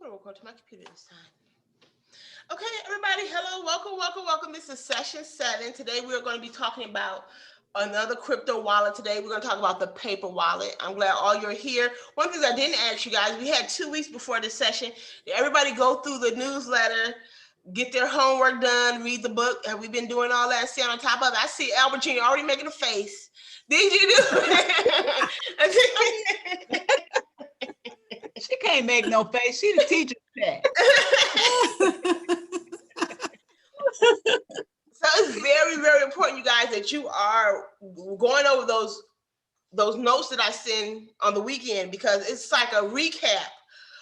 going to record to my computer this time. Okay, everybody, hello, welcome. This is session 7. Today we're going to be talking about another crypto wallet. Today we're going to talk about the paper wallet. I'm glad all you're here. One thing I didn't ask you guys, we had 2 weeks before this session. Did everybody go through the newsletter, get their homework done, read the book? Have we been doing all that? See on top of it? I see Albert Jr. already making a face. Did you do it? She can't make no face. She the teacher's pet. So it's very, very important, you guys, that you are going over those notes that I send on the weekend, because it's like a recap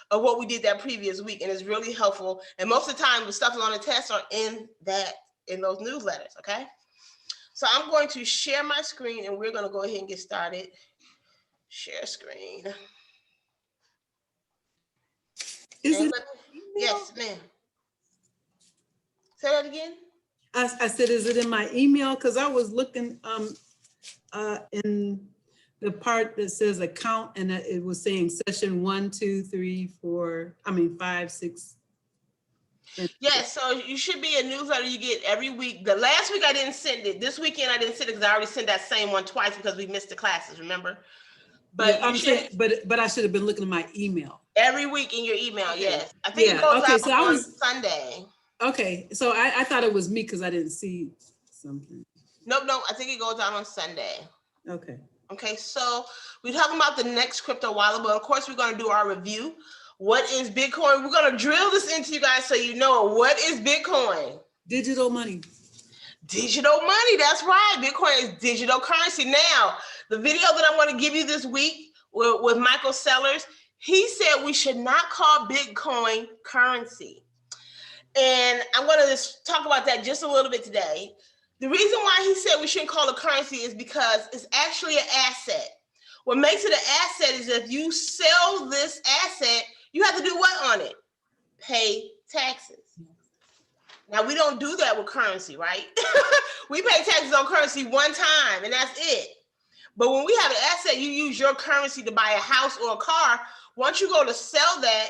of what we did that previous week, and it's really helpful. And most of the time, the stuff on the test are in those newsletters. Okay, so I'm going to share my screen, and we're going to go ahead and get started. Share screen. Yes, ma'am. Say that again. I said, is it in my email? Because I was looking in the part that says account, and it was saying session 1, 2, 3, 4. I mean 5, 6. Yes, so you should be a newsletter you get every week. The last week I didn't send it. This weekend I didn't send it because I already sent that same one twice because we missed the classes. Remember? But yeah, I'm saying, but I should have been looking at my email every week in your email. Okay. Yes, I think it goes out on Sunday. Okay, so I thought it was me because I didn't see something. Nope, I think it goes out on Sunday. Okay, so we're talking about the next crypto wallet, but of course we're going to do our review. What is Bitcoin? We're going to drill this into you guys so you know what is Bitcoin. Digital money. Digital money, that's right. Bitcoin is digital currency. Now, the video that I'm going to give you this week with Michael Sellers, he said we should not call Bitcoin currency. And I'm going to just talk about that just a little bit today. The reason why he said we shouldn't call it currency is because it's actually an asset. What makes it an asset is if you sell this asset, you have to do what on it? Pay taxes. Now, we don't do that with currency, right? We pay taxes on currency one time, and that's it. But when we have an asset, you use your currency to buy a house or a car. Once you go to sell that,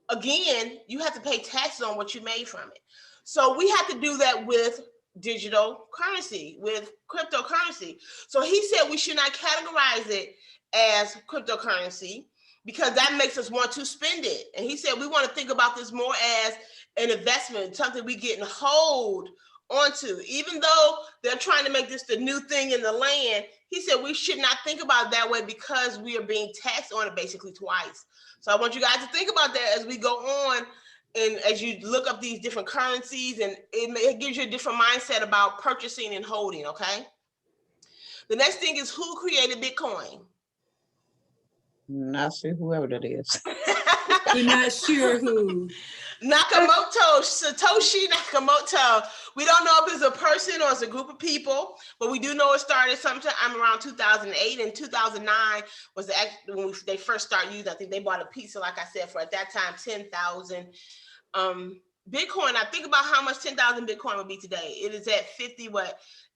again, you have to pay taxes on what you made from it. So we have to do that with digital currency, with cryptocurrency. So he said we should not categorize it as cryptocurrency because that makes us want to spend it. And he said we want to think about this more as an investment, something we get and hold onto. Even though they're trying to make this the new thing in the land, he said we should not think about it that way because we are being taxed on it basically twice. So I want you guys to think about that as we go on and as you look up these different currencies, and it gives you a different mindset about purchasing and holding, okay? The next thing is who created Bitcoin? Not sure whoever that is. We're not sure who. Satoshi Nakamoto. We don't know if it's a person or it's a group of people, but we do know it started sometime around 2008, and 2009 was when they first started using. I think they bought a pizza, like I said, for at that time 10,000 Bitcoin. I think about how much 10,000 Bitcoin would be today. It is at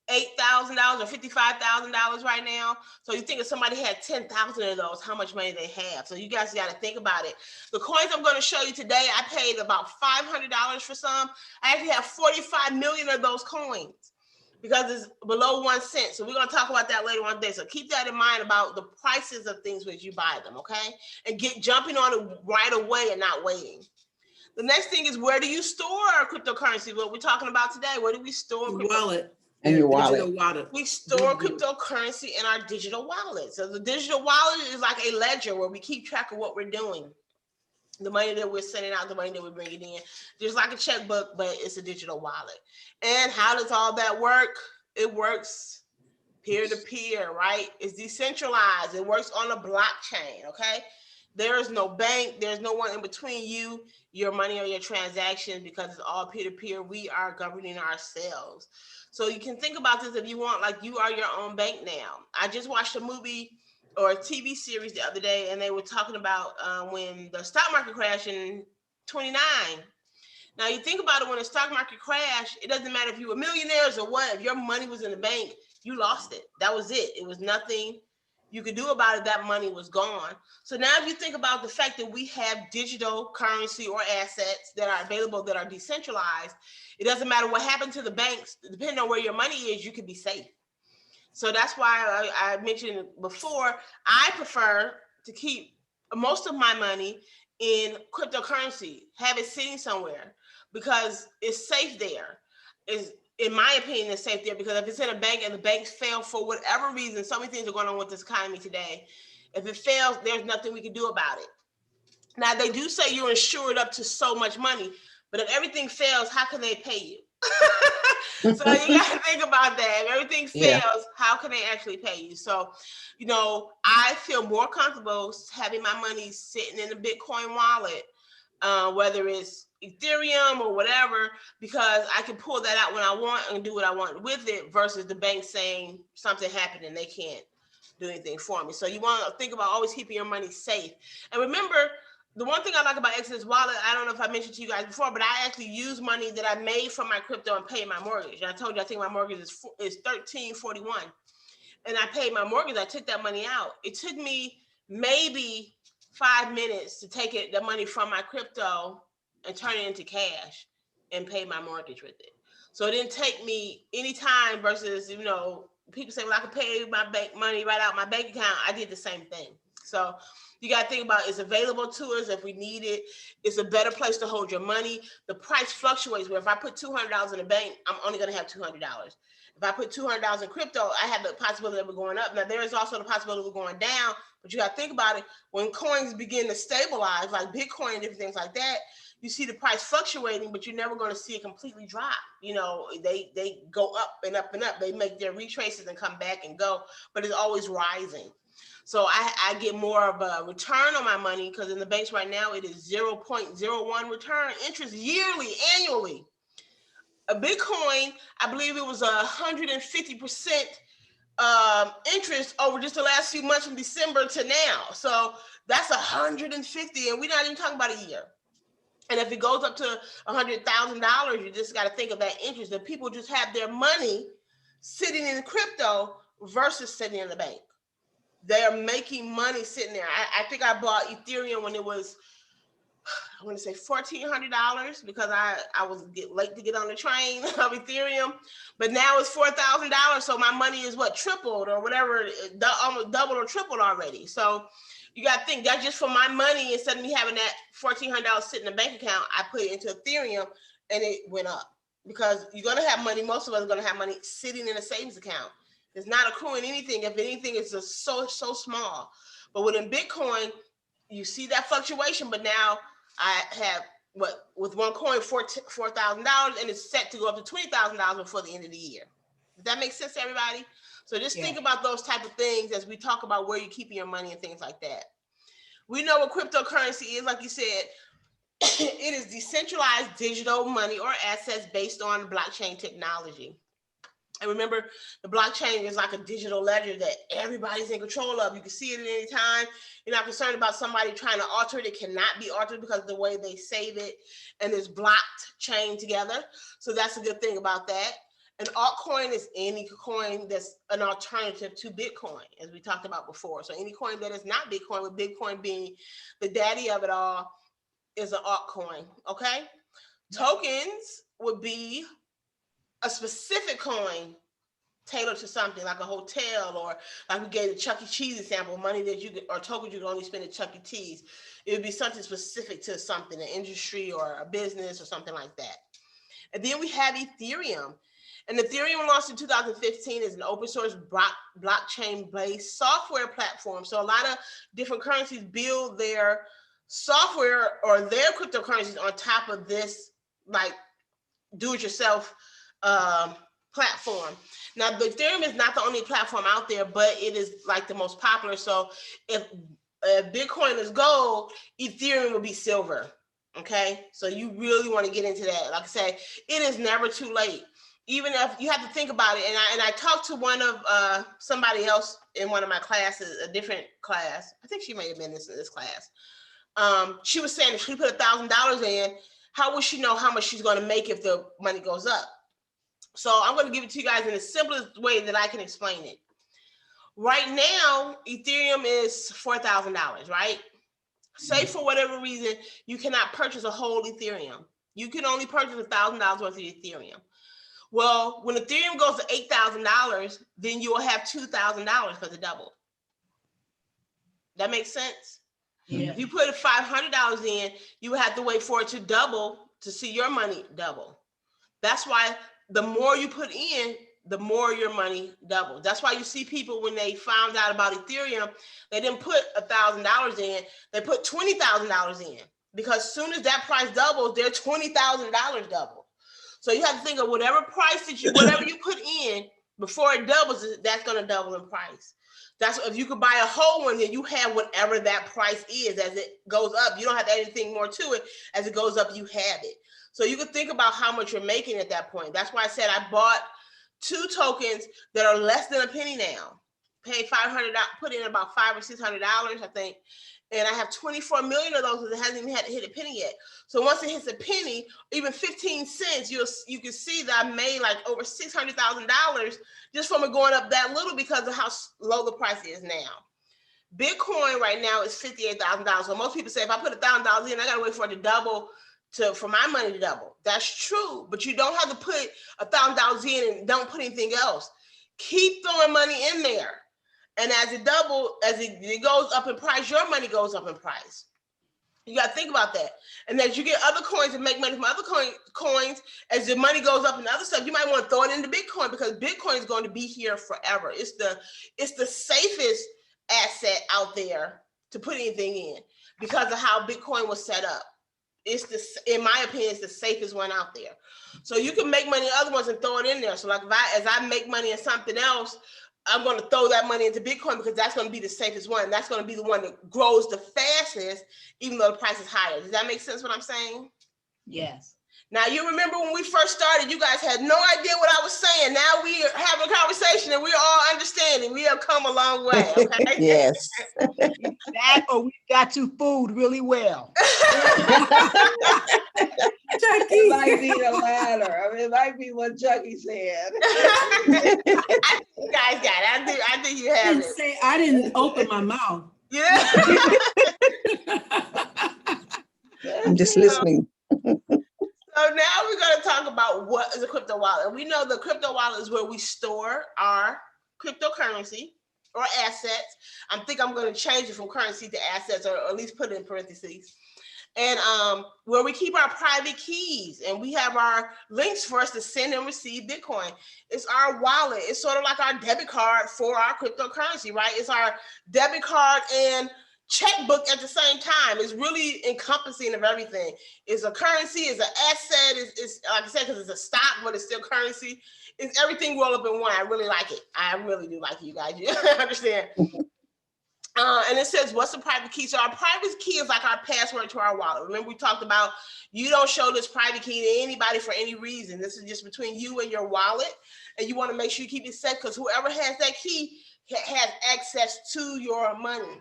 $8,000 or $55,000 right now. So you think if somebody had 10,000 of those, how much money they have? So you guys got to think about it. The coins I'm going to show you today, I paid about $500 for some. I actually have 45 million of those coins because it's below 1 cent. So we're going to talk about that later on today. So keep that in mind about the prices of things when you buy them, okay? And get jumping on it right away and not waiting. The next thing is, where do you store cryptocurrency? What we're talking about today, where do we store wallet? In your wallet. We store cryptocurrency in our digital wallet. So the digital wallet is like a ledger where we keep track of what we're doing. The money that we're sending out, the money that we're bringing in. Just like a checkbook, but it's a digital wallet. And how does all that work? It works peer-to-peer, right? It's decentralized. It works on a blockchain, okay? There is no bank. There's no one in between you, your money, or your transactions, because it's all peer-to-peer. We are governing ourselves. So you can think about this if you want, like you are your own bank now. I just watched a movie or a TV series the other day, and they were talking about when the stock market crashed in 29. Now you think about it, when the stock market crashed, it doesn't matter if you were millionaires or what, if your money was in the bank, you lost it. That was it. It was nothing. you could do about it, that money was gone. So now if you think about the fact that we have digital currency or assets that are available that are decentralized, it doesn't matter what happened to the banks, depending on where your money is, you can be safe. So that's why I mentioned before, I prefer to keep most of my money in cryptocurrency, have it sitting somewhere because it's safe there. Is in my opinion, it's safe there because if it's in a bank and the banks fail for whatever reason, so many things are going on with this economy today. If it fails, there's nothing we can do about it. Now they do say you're insured up to so much money, but if everything fails, how can they pay you? So you got to think about that. If everything fails, how can they actually pay you? So, I feel more comfortable having my money sitting in a Bitcoin wallet, whether it's Ethereum or whatever, because I can pull that out when I want and do what I want with it versus the bank saying something happened and they can't do anything for me. So you want to think about always keeping your money safe. And remember, the one thing I like about Exodus Wallet, I don't know if I mentioned to you guys before, but I actually use money that I made from my crypto and paid my mortgage. And I told you, I think my mortgage is $1341, and I paid my mortgage. I took that money out. It took me maybe 5 minutes to take the money from my crypto and turn it into cash and pay my mortgage with it. So it didn't take me any time versus, people say, well, I could pay my bank money right out my bank account. I did the same thing. So you got to think about it's available to us if we need it. It's a better place to hold your money. The price fluctuates where if I put $200 in the bank, I'm only going to have $200. If I put $200 in crypto, I have the possibility of it going up. Now, there is also the possibility of it going down, but you got to think about it. When coins begin to stabilize, like Bitcoin and different things like that, you see the price fluctuating, but you're never going to see it completely drop. They go up and up and up. They make their retraces and come back and go, but it's always rising. So I get more of a return on my money because in the banks right now, it is 0.01 return interest yearly, annually. A Bitcoin, I believe it was 150% interest over just the last few months from December to now. So that's 150, and we're not even talking about a year. And if it goes up to $100,000, you just got to think of that interest. That people just have their money sitting in crypto versus sitting in the bank. They're making money sitting there. I think I bought Ethereum when it was, I want to say $1,400 because I was late to get on the train of Ethereum, but now it's $4,000. So my money is tripled or whatever, almost doubled or tripled already. So you got to think that just for my money, instead of me having that $1,400 sitting in the bank account, I put it into Ethereum and it went up because you're going to have money. Most of us are going to have money sitting in a savings account. It's not accruing anything. If anything, it's just so small. But within Bitcoin, you see that fluctuation. But now I have with one coin $4,000, and it's set to go up to $20,000 before the end of the year. Does that make sense to everybody? So just think about those type of things as we talk about where you're keeping your money and things like that. We know what cryptocurrency is, like you said. It is decentralized digital money or assets based on blockchain technology. And remember, the blockchain is like a digital ledger that everybody's in control of. You can see it at any time. You're not concerned about somebody trying to alter it. It cannot be altered because of the way they save it, and it's blocked chain together. So that's a good thing about that. An altcoin is any coin that's an alternative to Bitcoin, as we talked about before. So any coin that is not Bitcoin, with Bitcoin being the daddy of it all, is an altcoin, okay? Tokens would be a specific coin tailored to something like a hotel, or like we gave the Chuck E. Cheese example, money that you could, or tokens you can only spend at Chuck E. Cheese. It would be something specific to something, an industry or a business or something like that. And then we have Ethereum. And Ethereum launched in 2015 as an open source blockchain-based software platform. So a lot of different currencies build their software or their cryptocurrencies on top of this, like, do-it-yourself platform. Now, the Ethereum is not the only platform out there, but it is like the most popular. So if Bitcoin is gold, Ethereum will be silver. Okay, so you really want to get into that. Like I say, it is never too late. Even if you have to think about it. And I talked to one of somebody else in one of my classes, a different class. I think she may have been in this class. She was saying if she put $1,000 in, how will she know how much she's going to make if the money goes up? So I'm going to give it to you guys in the simplest way that I can explain it. Right now, Ethereum is $4,000, right? Say for whatever reason, you cannot purchase a whole Ethereum. You can only purchase $1,000 worth of Ethereum. Well, when Ethereum goes to $8,000, then you will have $2,000 because it doubled. That makes sense? Yeah. If you put $500 in, you would have to wait for it to double to see your money double. That's why the more you put in, the more your money doubles. That's why you see people when they found out about Ethereum, they didn't put $1,000 in, they put $20,000 in, because as soon as that price doubles, their $20,000 double. So you have to think of whatever price whatever you put in before it doubles, that's going to double in price. That's if you could buy a whole one, then you have whatever that price is as it goes up. You don't have to add anything more to it. As it goes up, you have it. So you can think about how much you're making at that point. That's why I said I bought 2 tokens that are less than a penny now. Paid $500, put in about $500 or $600, I think. And I have 24 million of those because it hasn't even had to hit a penny yet. So once it hits a penny, even 15 cents, you can see that I made like over $600,000 just from it going up that little because of how low the price is now. Bitcoin right now is $58,000. So most people say if I put $1,000 in, I gotta wait for it to double for my money to double. That's true, but you don't have to put $1,000 in and don't put anything else. Keep throwing money in there. And as it goes up in price, your money goes up in price. You got to think about that. And as you get other coins and make money from other coins, as your money goes up in other stuff, you might want to throw it into Bitcoin because Bitcoin is going to be here forever. It's the safest asset out there to put anything in because of how Bitcoin was set up. In my opinion, it's the safest one out there. So you can make money in other ones and throw it in there. So like as I make money in something else, I'm going to throw that money into Bitcoin because that's going to be the safest one. That's going to be the one that grows the fastest, even though the price is higher. Does that make sense what I'm saying? Yes. Now, you remember when we first started, you guys had no idea what I was saying. Now we are having a conversation and we're all understanding. We have come a long way, okay? Yes. That or we got you fooled really well. Chucky. It might be the latter. I mean, it might be what Chucky said. I think you guys got it. I think you have it. I didn't open my mouth. Yeah. I'm just listening. So now we're going to talk about what is a crypto wallet. We know the crypto wallet is where we store our cryptocurrency or assets. I think I'm going to change it from currency to assets, or at least put it in parentheses. And where we keep our private keys, and we have our links for us to send and receive Bitcoin. It's our wallet. It's sort of like our debit card for our cryptocurrency, right? It's our debit card and checkbook at the same time. It's really encompassing of everything. It's a currency, it's an asset, it's like I said, because it's a stock, but it's still currency. It's everything rolled up in one. I really like it. I really do like it, you guys. You understand? And it says, what's the private key? So our private key is like our password to our wallet. Remember we talked about you don't show this private key to anybody for any reason. This is just between you and your wallet. And you want to make sure you keep it set because whoever has that key has access to your money.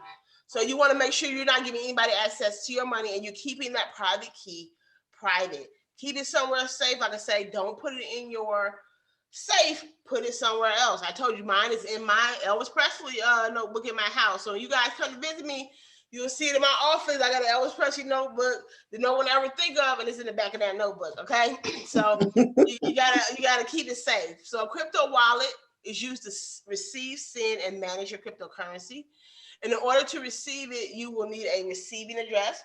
So you want to make sure you're not giving anybody access to your money and you're keeping that private key private. Keep it somewhere safe. Like I say, don't put it in your safe, put it somewhere else. I told you mine is in my Elvis Presley notebook in my house. So you guys come to visit me, you'll see it in my office. I got an Elvis Presley notebook that no one ever think of, and it's in the back of that notebook. Okay, so you gotta keep it safe. So a crypto wallet is used to receive, send, and manage your cryptocurrency. And in order to receive it, you will need a receiving address.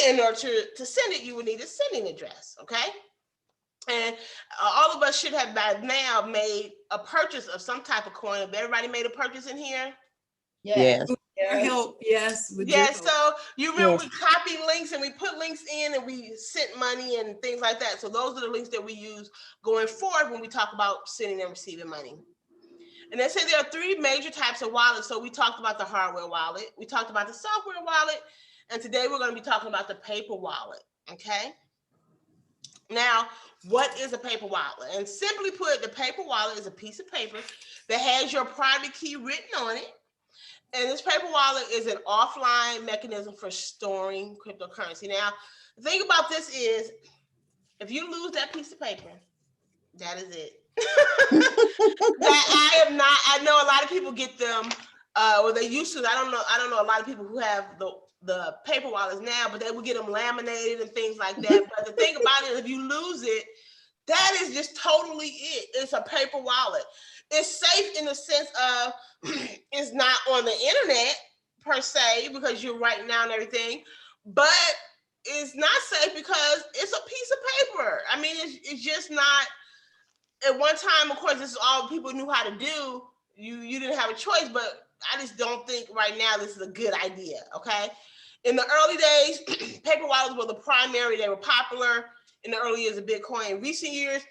In order to send it, you will need a sending address. Okay. And all of us should have by now made a purchase of some type of coin. Have everybody made a purchase in here? Yes. Help, yes. Yes. So you remember Yes. we copied links and we put links in and we sent money and things like that. So those are the links that we use going forward when we talk about sending and receiving money. And they say there are 3 major types of wallets. So we talked about the hardware wallet, we talked about the software wallet, and today we're going to be talking about the paper wallet. Okay. Now, what is a paper wallet? And simply put, the paper wallet is a piece of paper that has your private key written on it. And this paper wallet is an offline mechanism for storing cryptocurrency. Now, the thing about this is, if you lose that piece of paper, that is it. That I am not. I know a lot of people get them, or they used to. I don't know a lot of people who have the paper wallets now, but they would get them laminated and things like that. But the thing about it, if you lose it, that is just totally it. It's a paper wallet. It's safe in the sense of it's not on the internet per se because you're writing down everything, but it's not safe because it's a piece of paper. I mean, it's just not. At one time, of course, this is all people knew how to do. You didn't have a choice, but I just don't think right now this is a good idea. Okay, in the early days, paper wallets were the primary. They were popular in the early years of Bitcoin. In recent years,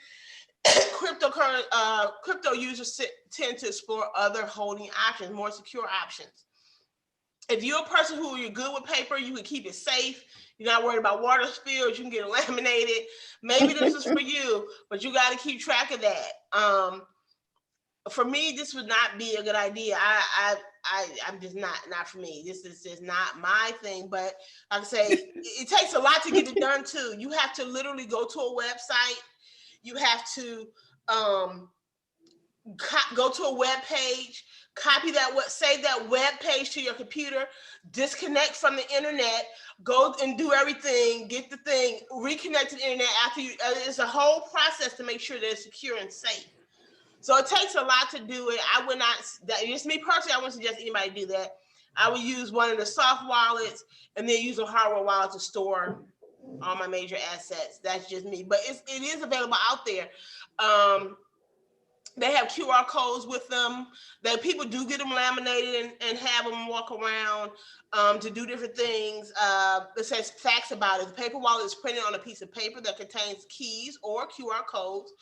crypto users tend to explore other holding options, more secure options. If you're a person who you're good with paper, you can keep it safe. You're not worried about water spills. You can get it laminated. Maybe this is for you, but you got to keep track of that. For me, this would not be a good idea. I'm just not for me. This is just not my thing. But like I say, it takes a lot to get it done too. You have to literally go to a website. You have to go to a web page, copy that, save that web page to your computer, disconnect from the internet, go and do everything, get the thing, reconnect to the internet after you. It's a whole process to make sure that it's secure and safe. So it takes a lot to do it. I would not, just me personally, I wouldn't suggest anybody do that. I would use one of the soft wallets and then use a hardware wallet to store all my major assets. That's just me, but it is available out there. They have QR codes with them that people do get them laminated and have them walk around to do different things. It says facts about it. The paper wallet is printed on a piece of paper that contains keys or QR codes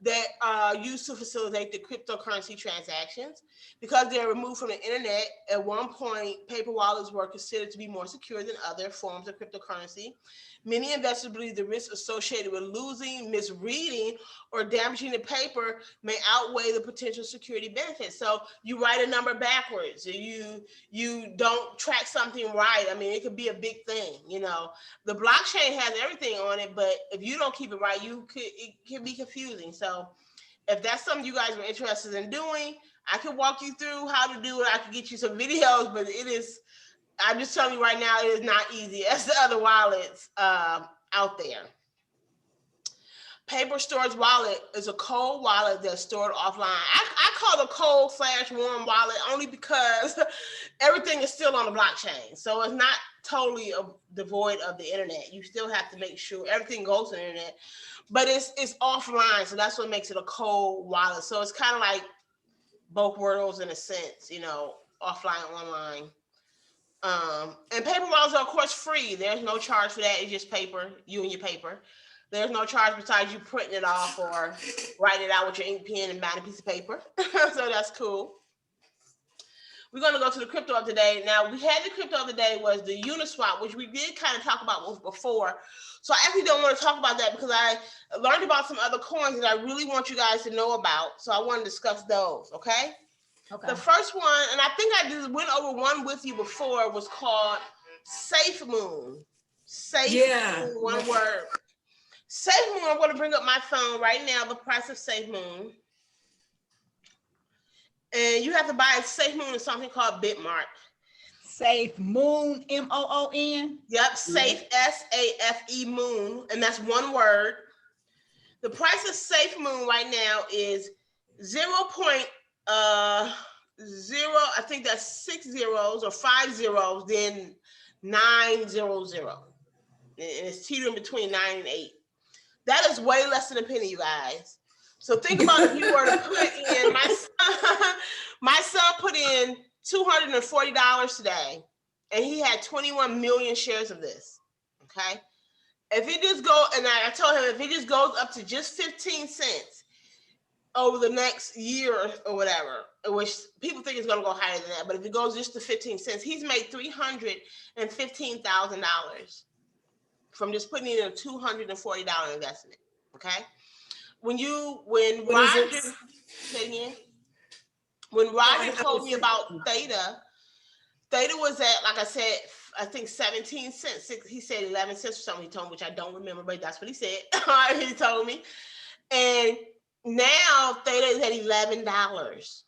that are used to facilitate the cryptocurrency transactions. Because they're removed from the internet, at one point, paper wallets were considered to be more secure than other forms of cryptocurrency. Many investors believe the risk associated with losing, misreading, or damaging the paper may outweigh the potential security benefits. So you write a number backwards, you don't track something right. I mean, it could be a big thing, you know. The blockchain has everything on it, but if you don't keep it right, it can be confusing. So if that's something you guys are interested in doing, I can walk you through how to do it. I can get you some videos, but I'm just telling you right now, it is not easy as the other wallets out there. Paper storage wallet is a cold wallet that's stored offline. I call it a cold/warm wallet only because everything is still on the blockchain. So it's not totally devoid of the internet. You still have to make sure everything goes to the internet, but it's offline. So that's what makes it a cold wallet. So it's kind of like both worlds in a sense, you know, offline, online. And paper wallets are of course free. There's no charge for that. It's just paper, you and your paper. There's no charge besides you printing it off or writing it out with your ink pen and buying a piece of paper. So that's cool. We're going to go to the crypto of the day. Now, we had the crypto of the day was the Uniswap, which we did kind of talk about before. So I actually don't want to talk about that because I learned about some other coins that I really want you guys to know about. So I want to discuss those, okay? Okay. The first one, and I think I just went over one with you before, was called Safemoon. Safemoon, one word. Safemoon, I'm going to bring up my phone right now, the price of Safemoon. And you have to buy a Safemoon in something called Bitmart. Safemoon, M-O-O-N? Yep, Safe, S-A-F-E Moon, and that's one word. The price of Safemoon right now is 0.0, I think that's 6 zeros or 5 zeros, then 900. And it's teetering between 9 and 8. That is way less than a penny, you guys. So think about if you were to put in, my son put in $240 today, and he had 21 million shares of this, okay? If it just go, and I told him, if it just goes up to just 15 cents over the next year or whatever, which people think it's gonna go higher than that, but if it goes just to 15 cents, he's made $315,000 from just putting in a $240 investment, okay? When Roger told me about Theta was at, like I said, I think 17 cents. He said 11 cents or something he told me, which I don't remember, but that's what he said. He told me. And Now Theta is at $11.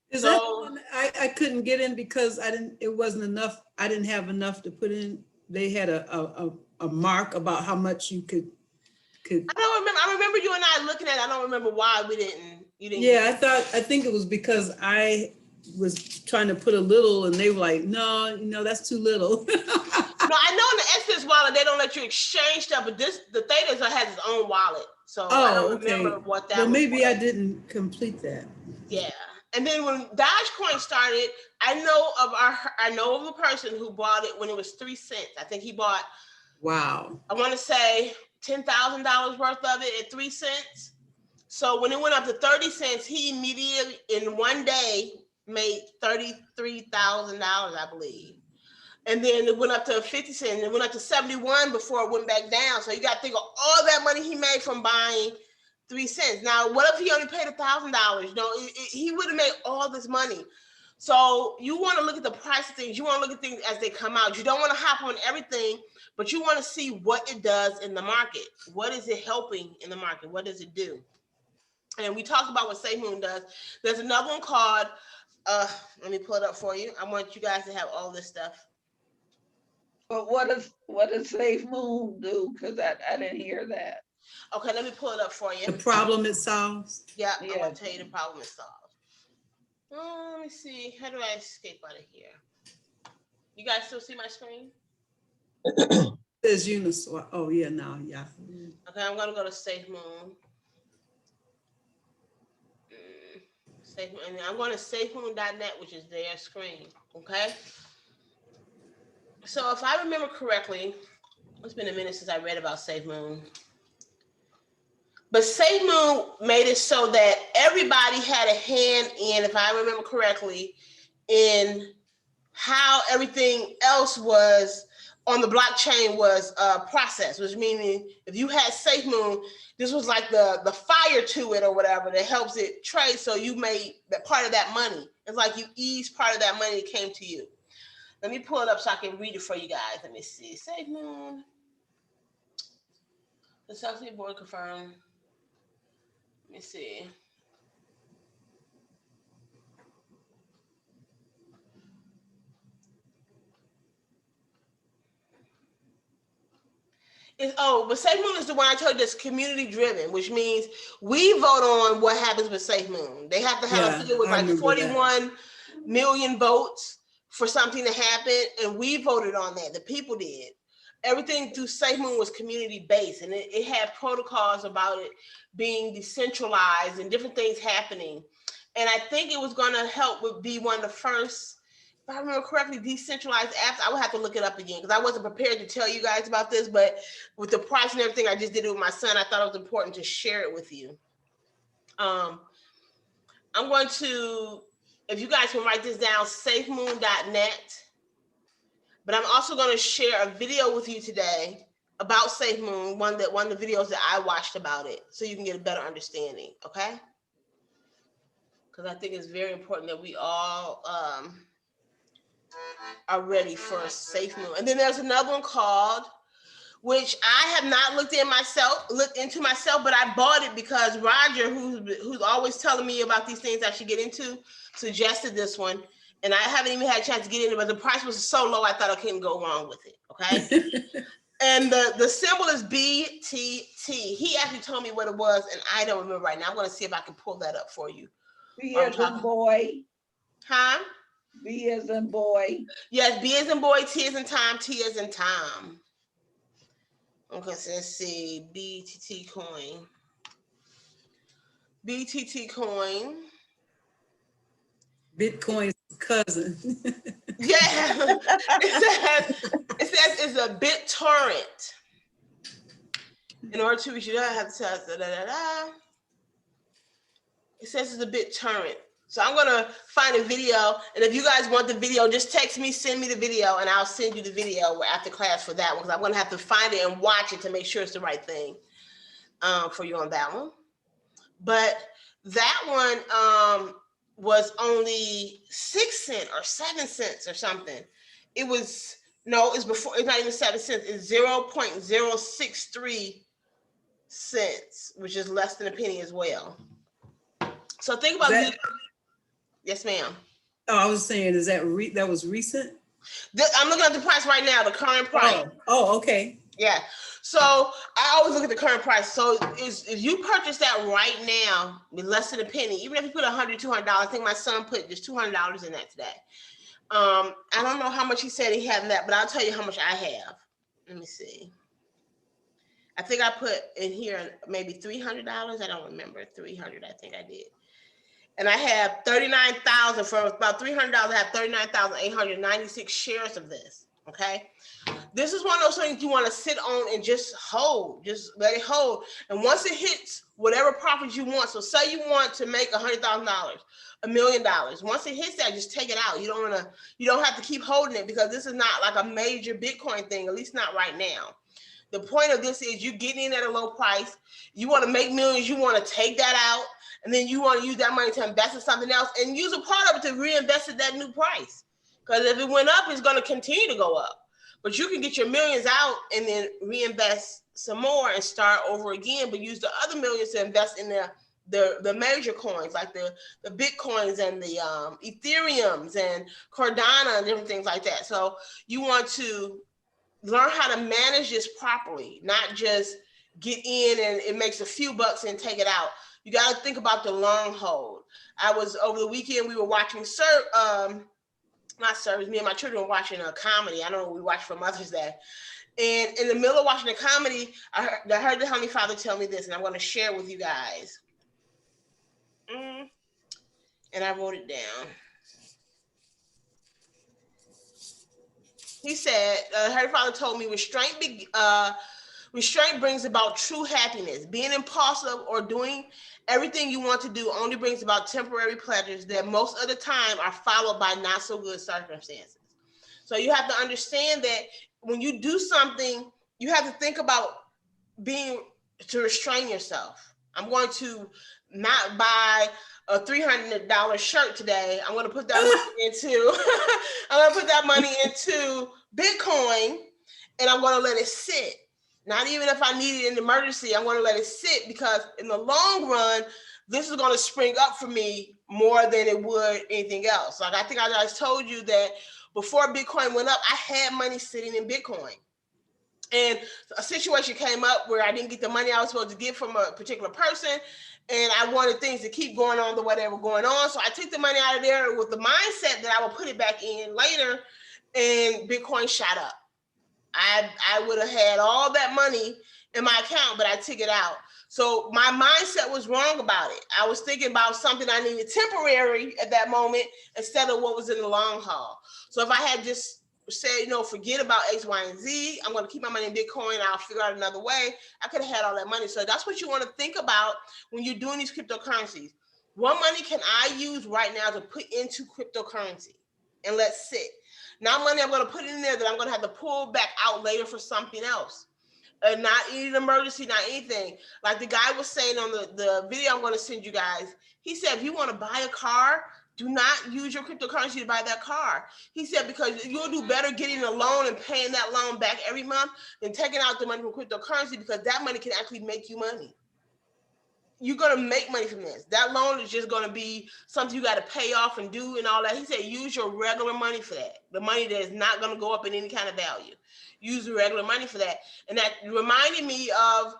Is So, that the one I couldn't get in because it wasn't enough. I didn't have enough to put in. They had a mark about how much you could. I don't remember. I remember you and I looking at it. I don't remember why you didn't. Yeah, I think it was because I was trying to put a little and they were like, no, that's too little. No, I know in the Exodus wallet, they don't let you exchange stuff, but the Theta has its own wallet. So I don't remember what that was. Well, maybe I didn't complete that. Yeah. And then when Dogecoin started, I know of a person who bought it when it was 3 cents. I think he bought, wow, I want to say $10,000 worth of it at 3 cents. So when it went up to 30 cents, he immediately in one day made $33,000, I believe. And then it went up to 50 cents, and it went up to 71 before it went back down. So you got to think of all that money he made from buying 3 cents. Now, what if he only paid $1,000? He would have made all this money. So you want to look at the price of things. You want to look at things as they come out. You don't want to hop on everything, but you want to see what it does in the market. What is it helping in the market? What does it do? And we talked about what Safemoon does. There's another one called, let me pull it up for you. I want you guys to have all this stuff. But what does Safemoon do? Because I didn't hear that. Okay, let me pull it up for you. The problem it solves. Yeah, I'm gonna tell you the problem it solves. Let me see. How do I escape out of here? You guys still see my screen? It says Uniswap. Oh yeah, now yeah. Okay, I'm gonna go to Safemoon. Safemoon, and I'm going to safemoon.net, which is their screen. Okay. So if I remember correctly, it's been a minute since I read about Safemoon. But Safemoon made it so that everybody had a hand in, if I remember correctly, in how everything else was on the blockchain was processed, which meaning if you had Safemoon, this was like the fire to it or whatever that helps it trade. So you made that part of that money. It's like you eased part of that money that came to you. Let me pull it up so I can read it for you guys. Let me see. Safemoon. The subsidy board confirmed. Let me see. But Safemoon is the one I told you that's community driven, which means we vote on what happens with Safemoon. They have to have a figure with like 41 million votes for something to happen, and we voted on that. The people did. Everything through Safemoon was community based, and it had protocols about it being decentralized and different things happening. And I think it was going to help with be one of the first, if I remember correctly, decentralized apps. I would have to look it up again because I wasn't prepared to tell you guys about this, but with the price and everything, I just did it with my son. I thought it was important to share it with you. I'm going to, if you guys can write this down, safemoon.net. But I'm also going to share a video with you today about Safemoon, one of the videos that I watched about it, so you can get a better understanding, okay? Because I think it's very important that we all are ready for Safemoon. And then there's another one called, which I have not looked into myself, but I bought it because Roger, who's always telling me about these things I should get into, suggested this one. And I haven't even had a chance to get in it, but the price was so low, I thought I couldn't go wrong with it, okay? And the symbol is BTT. He actually told me what it was, and I don't remember right now. I'm going to see if I can pull that up for you. B as in boy. Huh? B as in boy. Yes, B as in boy, T as in Tom, T as in Tom. Okay, so let's see. BTT coin. BTT coin. Bitcoin's cousin. Yeah. It says it's a BitTorrent. In order to reach it, I have to tell us, It says it's a BitTorrent. So I'm gonna find a video, and if you guys want the video, just text me, send me the video, and I'll send you the video after class for that one, because I'm gonna have to find it and watch it to make sure it's the right thing for you on that one. But that one was only 6 cents or 7 cents or something. It was, no, it's before, it's not even 7 cents, it's 0.063 cents, which is less than a penny as well. So think about that. Yes, ma'am. Oh, I was saying, is that that was recent? I'm looking at the price right now, the current price. Oh, okay. Yeah. So I always look at the current price. So if you purchase that right now with less than a penny, even if you put $100, $200, I think my son put just $200 in that today. I don't know how much he said he had in that, but I'll tell you how much I have. Let me see. I think I put in here maybe $300. I don't remember. 300, I think I did. And I have 39,000 for about $300. I have 39,896 shares of this. Okay. This is one of those things you want to sit on and just hold, just let it hold. And once it hits whatever profit you want, so say you want to make $100,000, $1 million. Once it hits that, just take it out. You don't have to keep holding it because this is not like a major Bitcoin thing, at least not right now. The point of this is you get in at a low price. You want to make millions. You want to take that out. And then you want to use that money to invest in something else and use a part of it to reinvest at that new price. Because if it went up, it's going to continue to go up. But you can get your millions out and then reinvest some more and start over again, but use the other millions to invest in the major coins like the Bitcoins and the Ethereums and Cardano and different things like that. So you want to learn how to manage this properly, not just get in and it makes a few bucks and take it out. You got to think about the long hold. I was over the weekend, we were watching me and my children were watching a comedy. I don't know what we watched for Mother's Day. And in the middle of watching the comedy, I heard the Heavenly Father tell me this, and I'm going to share with you guys. And I wrote it down. He said, Heavenly Father told me, restraint brings about true happiness. Being impulsive or doing everything you want to do only brings about temporary pleasures that most of the time are followed by not so good circumstances. So you have to understand that when you do something, you have to think about to restrain yourself. I'm going to not buy a $300 shirt today. I'm going to put that money into Bitcoin, and I'm going to let it sit. Not even if I need it in emergency, I'm going to let it sit because in the long run, this is going to spring up for me more than it would anything else. Like I think I just told you that before Bitcoin went up, I had money sitting in Bitcoin. And a situation came up where I didn't get the money I was supposed to get from a particular person, and I wanted things to keep going on the way they were going on. So I took the money out of there with the mindset that I will put it back in later, and Bitcoin shot up. I would have had all that money in my account, but I took it out. So my mindset was wrong about it. I was thinking about something I needed temporary at that moment instead of what was in the long haul. So if I had just said, forget about X, Y, and Z, I'm going to keep my money in Bitcoin, I'll figure out another way, I could have had all that money. So that's what you want to think about when you're doing these cryptocurrencies. What money can I use right now to put into cryptocurrency and let sit? Not money I'm going to put in there that I'm going to have to pull back out later for something else. Not an emergency, not anything. Like the guy was saying on the video I'm going to send you guys, he said, if you want to buy a car, do not use your cryptocurrency to buy that car. He said, because you'll do better getting a loan and paying that loan back every month than taking out the money from cryptocurrency, because that money can actually make you money. You're going to make money from this. That loan is just going to be something you got to pay off and do and all that. He said, use your regular money for that. The money that is not going to go up in any kind of value. Use the regular money for that. And that reminded me of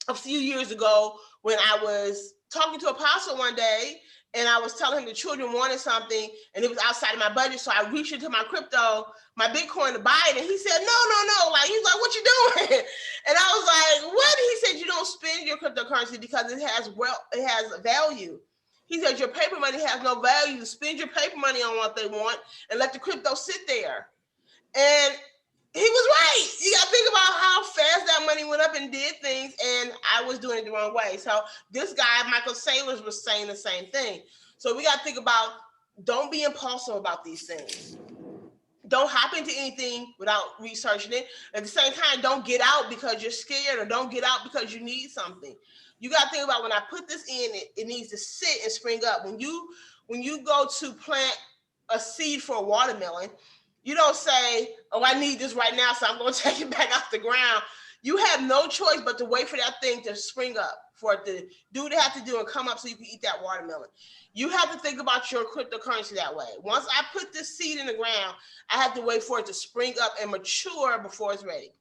a few years ago when I was talking to Apostle one day, and I was telling him the children wanted something and it was outside of my budget. So I reached into my Bitcoin to buy it. And he said, no. Like, he's like, what you doing? And I was like, what? He said, you don't spend your cryptocurrency because it has value. He said, your paper money has no value. Spend your paper money on what they want and let the crypto sit there. And he was right. You got to think about how fast that money went up and did things, and I was doing it the wrong way. So this guy, Michael Saylor, was saying the same thing. So we got to think about, don't be impulsive about these things. Don't hop into anything without researching it. At the same time, don't get out because you're scared, or don't get out because you need something. You got to think about, when I put this in, it needs to sit and spring up. When you go to plant a seed for a watermelon, you don't say, oh, I need this right now, so I'm going to take it back off the ground. You have no choice but to wait for that thing to spring up, for it to do what it has to do and come up so you can eat that watermelon. You have to think about your cryptocurrency that way. Once I put this seed in the ground, I have to wait for it to spring up and mature before it's ready,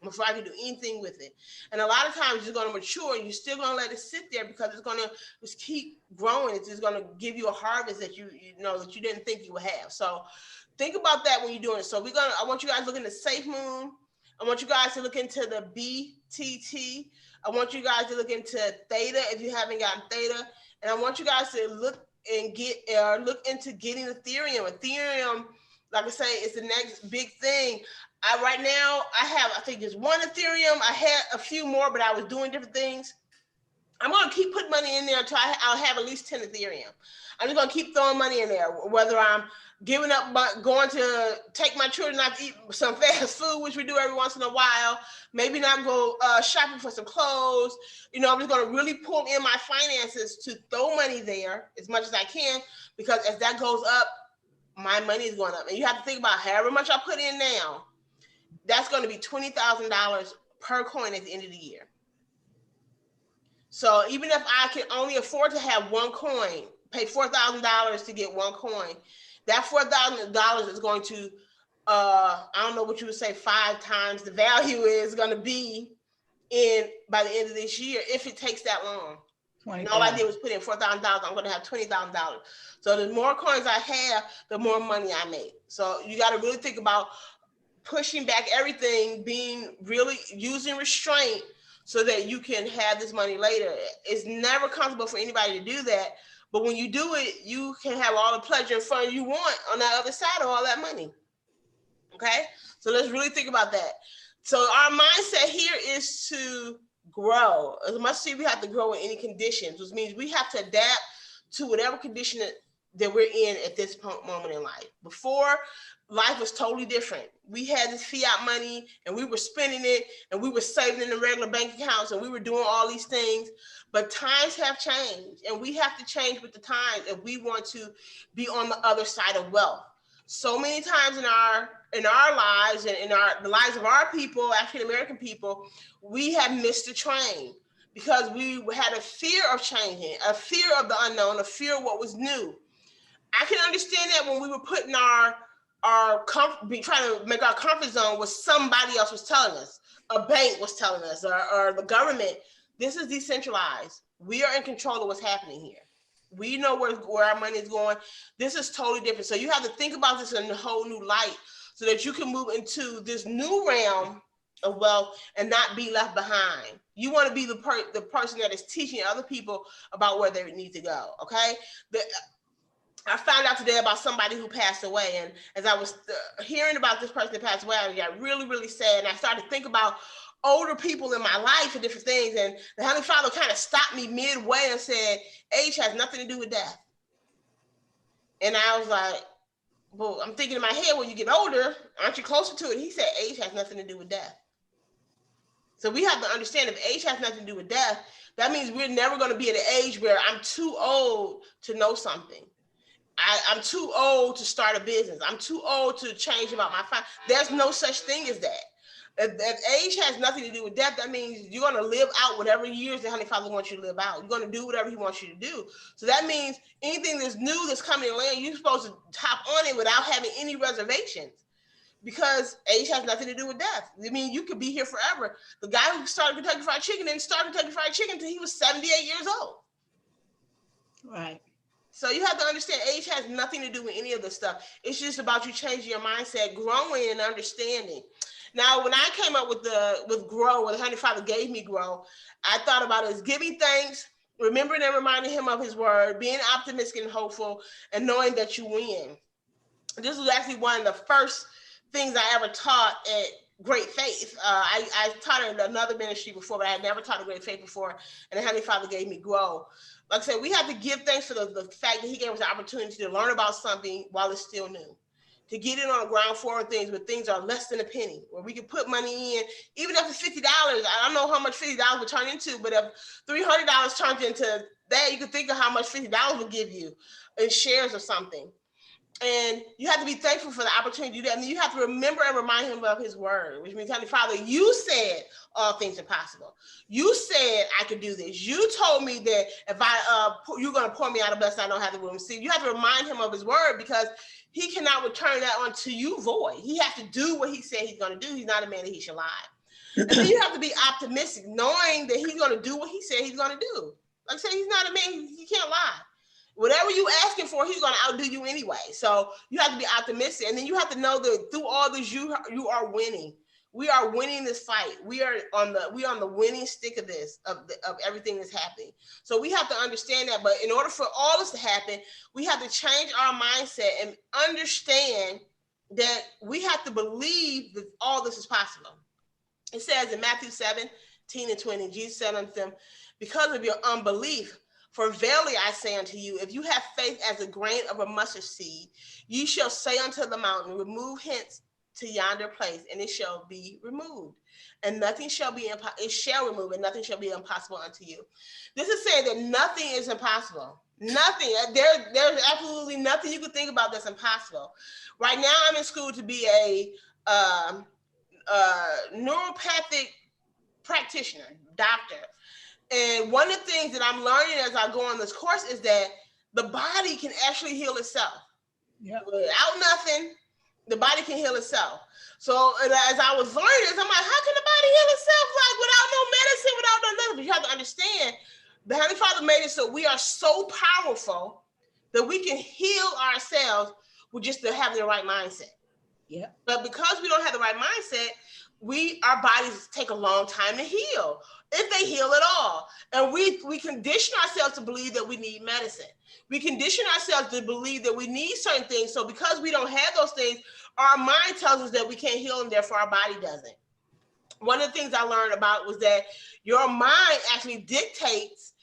before I can do anything with it. And a lot of times it's going to mature and you're still going to let it sit there because it's going to just keep growing. It's just going to give you a harvest that you know that you didn't think you would have. So think about that when you're doing it. So I want you guys to look into Safemoon. I want you guys to look into the BTT. I want you guys to look into Theta if you haven't gotten Theta. And I want you guys to look into getting Ethereum. Ethereum, like I say, is the next big thing. Right now, I think there's one Ethereum. I had a few more, but I was doing different things. I'm going to keep putting money in there until I'll have at least 10 Ethereum. I'm just going to keep throwing money in there, whether I'm giving up, going to take my children out to eat some fast food, which we do every once in a while, maybe not go shopping for some clothes. I'm just going to really pull in my finances to throw money there as much as I can, because as that goes up, my money is going up. And you have to think about however much I put in now, that's going to be $20,000 per coin at the end of the year. So even if I can only afford to have one coin, pay $4,000 to get one coin, that $4,000 is going to, I don't know what you would say, 5 times the value is going to be by the end of this year, if it takes that long. And all I did was put in $4,000. I'm going to have $20,000. So the more coins I have, the more money I make. So you got to really think about pushing back everything, being really using restraint so that you can have this money later. It's never comfortable for anybody to do that. But when you do it, you can have all the pleasure and fun you want on that other side of all that money. Okay? So let's really think about that. So our mindset here is to grow. As much as we have to grow in any conditions, which means we have to adapt to whatever condition that we're in at this moment in life. Before, life was totally different. We had this fiat money and we were spending it and we were saving in the regular bank accounts and we were doing all these things. But times have changed and we have to change with the times if we want to be on the other side of wealth. So many times in our lives and in the lives of our people, African American people, we have missed the train because we had a fear of changing, a fear of the unknown, a fear of what was new. I can understand that when we were putting trying to make our comfort zone, what somebody else was telling us, a bank was telling us, or the government. This is decentralized. We are in control of what's happening here. We know where our money is going. This is totally different. So you have to think about this in a whole new light so that you can move into this new realm of wealth and not be left behind. You want to be the person that is teaching other people about where they need to go, okay? I found out today about somebody who passed away, and as I was hearing about this person that passed away, I got really, really sad, and I started to think about older people in my life and different things, and the Heavenly Father kind of stopped me midway and said, age has nothing to do with death. And I was like, well, I'm thinking in my head, when you get older, aren't you closer to it? He said, age has nothing to do with death. So we have to understand if age has nothing to do with death, that means we're never going to be at an age where I'm too old to know something. I'm too old to start a business. I'm too old to change about my finances. There's no such thing as that. If age has nothing to do with death, that means you're going to live out whatever years the Heavenly Father wants you to live out. You're going to do whatever He wants you to do. So that means anything that's new that's coming in land, you're supposed to hop on it without having any reservations, because age has nothing to do with death. I mean, you could be here forever. The guy who started Kentucky Fried Chicken didn't start Kentucky Fried Chicken until he was 78 years old. Right. So you have to understand age has nothing to do with any of this stuff. It's just about you changing your mindset, growing and understanding. Now, when I came up with grow, when the Heavenly Father gave me grow, I thought about it as giving thanks, remembering and reminding Him of His word, being optimistic and hopeful, and knowing that you win. This was actually one of the first things I ever taught at Great Faith. I taught in another ministry before, but I had never taught at Great Faith before, and the Heavenly Father gave me grow. Like I said, we have to give thanks for the fact that He gave us the opportunity to learn about something while it's still new, to get in on the ground floor of things where things are less than a penny, where we can put money in, even if it's $50. I don't know how much $50 would turn into, but if $300 turns into that, you can think of how much $50 would give you in shares or something. And you have to be thankful for the opportunity to do that. And then you have to remember and remind him of his word, which means, Heavenly Father, you said all things are possible. You said I could do this. You told me that if you're going to pour me out a blessing I don't have the room to receive. You have to remind him of his word, because he cannot return that onto you void. He has to do what he said he's going to do. He's not a man that he should lie. And then you have to be optimistic, knowing that he's going to do what he said he's going to do. Like I said, he's not a man, he can't lie. Whatever you asking for, he's going to outdo you anyway. So you have to be optimistic. And then you have to know that through all this, you are winning. We are winning this fight. We are on the winning stick of this, of everything that's happening. So we have to understand that. But in order for all this to happen, we have to change our mindset and understand that we have to believe that all this is possible. It says in Matthew 17:20, Jesus said unto them, because of your unbelief, for verily I say unto you, if you have faith as a grain of a mustard seed, you shall say unto the mountain, remove hence to yonder place, and it shall be removed. And nothing shall be it shall remove, and nothing shall be impossible unto you. This is saying that nothing is impossible. Nothing. There's absolutely nothing you could think about that's impossible. Right now, I'm in school to be a neuropathic practitioner, doctor. And one of the things that I'm learning as I go on this course is that the body can actually heal itself. Yep. Without nothing, the body can heal itself. So as I was learning this, I'm like, how can the body heal itself? Like without no medicine, without no nothing. But you have to understand, the Heavenly Father made it so we are so powerful that we can heal ourselves with just to have the right mindset. Yeah. But because we don't have the right mindset, our bodies take a long time to heal, if they heal at all. And we condition ourselves to believe that we need medicine. We condition ourselves to believe that we need certain things. So because we don't have those things, our mind tells us that we can't heal, and therefore our body doesn't. One of the things I learned about was that your mind actually dictates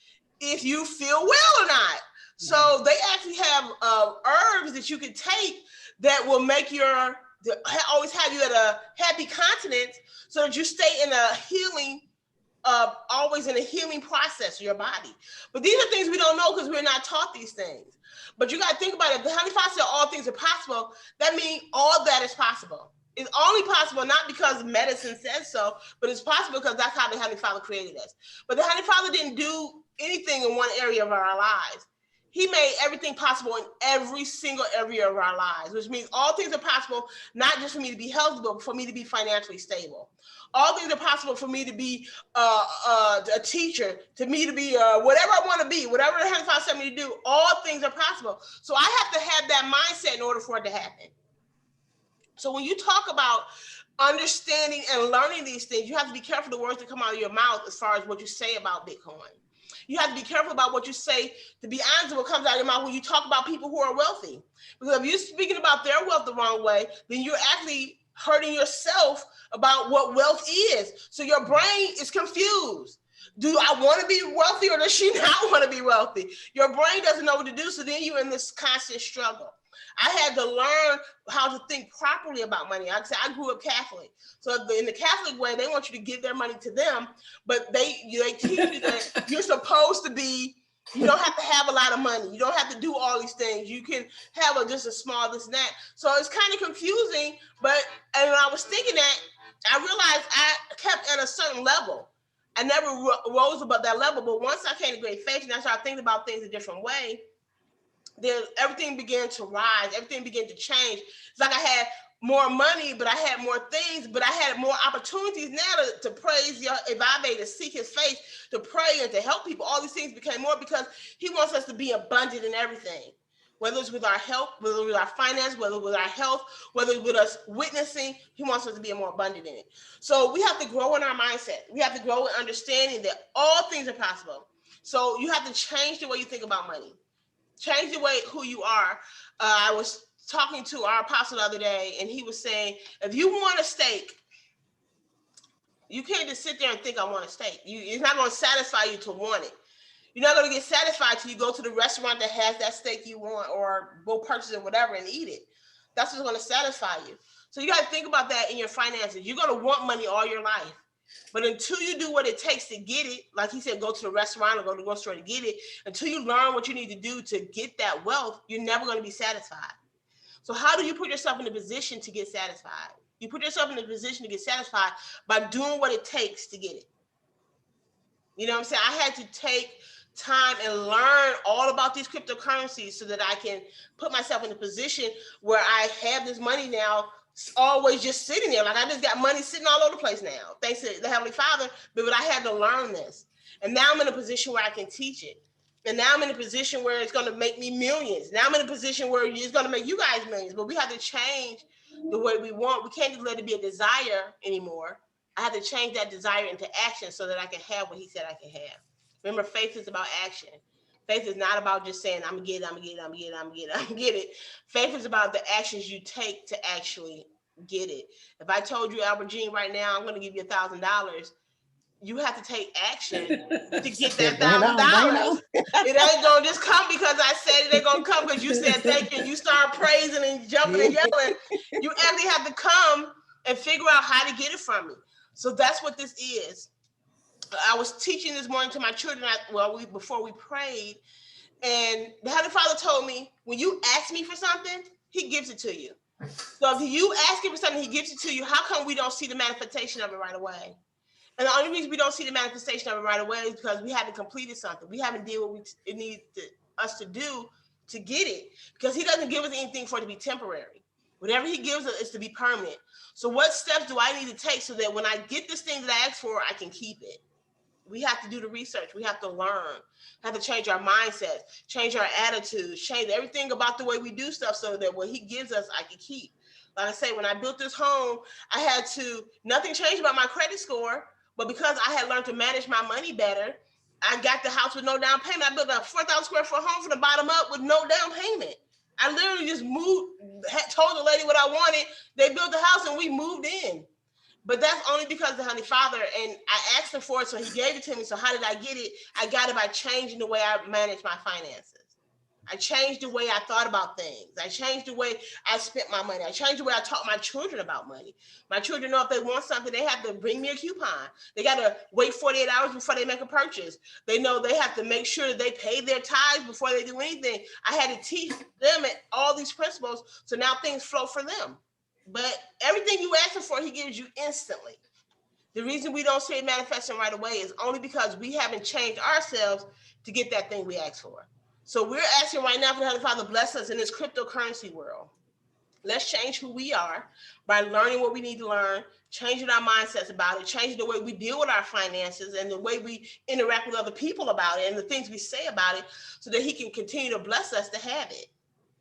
if you feel well or not. So they actually have herbs that you can take that will make always have you at a happy continence, so that you stay in a healing, always in a healing process of your body. But these are things we don't know because we're not taught these things. But you got to think about it. If the Heavenly Father said all things are possible, that means all that is possible. It's only possible not because medicine says so, but it's possible because that's how the Heavenly Father created us. But the Heavenly Father didn't do anything in one area of our lives. He made everything possible in every single area of our lives, which means all things are possible, not just for me to be healthy, but for me to be financially stable. All things are possible for me to be a teacher, to me to be whatever I want to be, whatever the Heavenly Father said me to do, all things are possible. So I have to have that mindset in order for it to happen. So when you talk about understanding and learning these things, you have to be careful the words that come out of your mouth as far as what you say about Bitcoin. You have to be careful about what you say, to be honest with what comes out of your mouth when you talk about people who are wealthy. Because if you're speaking about their wealth the wrong way, then you're actually hurting yourself about what wealth is. So your brain is confused. Do I want to be wealthy, or does she not want to be wealthy? Your brain doesn't know what to do, so then you're in this constant struggle. I had to learn how to think properly about money. Like I said, I grew up Catholic. So in the Catholic way, they want you to give their money to them, but they teach you that you're supposed to be, you don't have to have a lot of money. You don't have to do all these things. You can have just a small this and that. So it's kind of confusing, and when I was thinking that, I realized I kept at a certain level. I never rose above that level, but once I came to great faith and I started thinking about things a different way, then everything began to rise. Everything began to change. It's like I had more money, but I had more things, but I had more opportunities now to praise Yahweh, to seek his face, to pray and to help people. All these things became more because he wants us to be abundant in everything, whether it's with our health, whether it's with our finance, whether it's with our health, whether it's with us witnessing. He wants us to be more abundant in it. So we have to grow in our mindset. We have to grow in understanding that all things are possible. So you have to change the way you think about money. Change the way who you are. I was talking to our apostle the other day, and he was saying, if you want a steak, you can't just sit there and think I want a steak. It's not going to satisfy you to want it. You're not going to get satisfied till you go to the restaurant that has that steak you want, or go purchase it, whatever, and eat it. That's what's going to satisfy you. So you got to think about that in your finances. You're going to want money all your life. But until you do what it takes to get it, like he said, go to the restaurant or go to the grocery store to get it, until you learn what you need to do to get that wealth, you're never going to be satisfied. So how do you put yourself in a position to get satisfied? You put yourself in a position to get satisfied by doing what it takes to get it. You know what I'm saying? I had to take time and learn all about these cryptocurrencies so that I can put myself in a position where I have this money now always just sitting there. Like I just got money sitting all over the place now, thanks to the Heavenly Father, but I had to learn this. And now I'm in a position where I can teach it. And now I'm in a position where it's going to make me millions. Now I'm in a position where it's going to make you guys millions, but we have to change the way we want. We can't just let it be a desire anymore. I have to change that desire into action so that I can have what he said I can have. Remember, faith is about action. Faith is not about just saying, I'm gonna get it, I'm gonna get it, I'm gonna get it, I'm gonna get it, I'm gonna get it. Faith is about the actions you take to actually get it. If I told you, Albert Jean, right now, I'm gonna give you $1,000, you have to take action to get that $1,000. It ain't gonna just come because I said it. They're gonna come because you said thank you and you start praising and jumping and yelling. You actually have to come and figure out how to get it from me. So that's what this is. I was teaching this morning to my children before we prayed, and the Heavenly Father told me, when you ask me for something, he gives it to you. So if you ask him for something, he gives it to you. How come we don't see the manifestation of it right away? And the only reason we don't see the manifestation of it right away is because we haven't completed something. We haven't did what it needs us to do to get it, because he doesn't give us anything for it to be temporary. Whatever he gives us is to be permanent. So what steps do I need to take so that when I get this thing that I asked for, I can keep it? We have to do the research. We have to learn, have to change our mindsets, change our attitudes, change everything about the way we do stuff so that what he gives us, I can keep. Like I say, when I built this home, I had nothing changed about my credit score, but because I had learned to manage my money better, I got the house with no down payment. I built a 4,000 square foot home from the bottom up with no down payment. I literally just told the lady what I wanted. They built the house and we moved in. But that's only because the Heavenly Father, and I asked him for it, so he gave it to me. So how did I get it? I got it by changing the way I manage my finances. I changed the way I thought about things. I changed the way I spent my money. I changed the way I taught my children about money. My children know if they want something, they have to bring me a coupon. They got to wait 48 hours before they make a purchase. They know they have to make sure that they pay their tithes before they do anything. I had to teach them all these principles, so now things flow for them. But everything you ask him for, he gives you instantly. The reason we don't see it manifesting right away is only because we haven't changed ourselves to get that thing we asked for. So we're asking right now for the Heavenly Father to bless us in this cryptocurrency world. Let's change who we are by learning what we need to learn, changing our mindsets about it, changing the way we deal with our finances and the way we interact with other people about it and the things we say about it, so that he can continue to bless us to have it.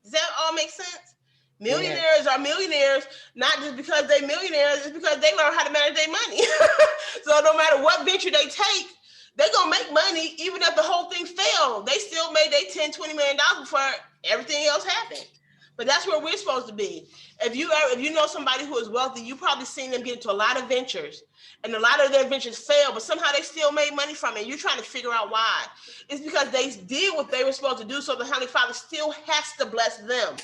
Does that all make sense? Millionaires are millionaires, not just because they're millionaires, it's because they learn how to manage their money. So no matter what venture they take, they're going to make money. Even if the whole thing failed, they still made their $10, $20 million before everything else happened. But that's where we're supposed to be. If you know somebody who is wealthy, you've probably seen them get into a lot of ventures, and a lot of their ventures fail, but somehow they still made money from it. You're trying to figure out why. It's because they did what they were supposed to do, so the Heavenly Father still has to bless them.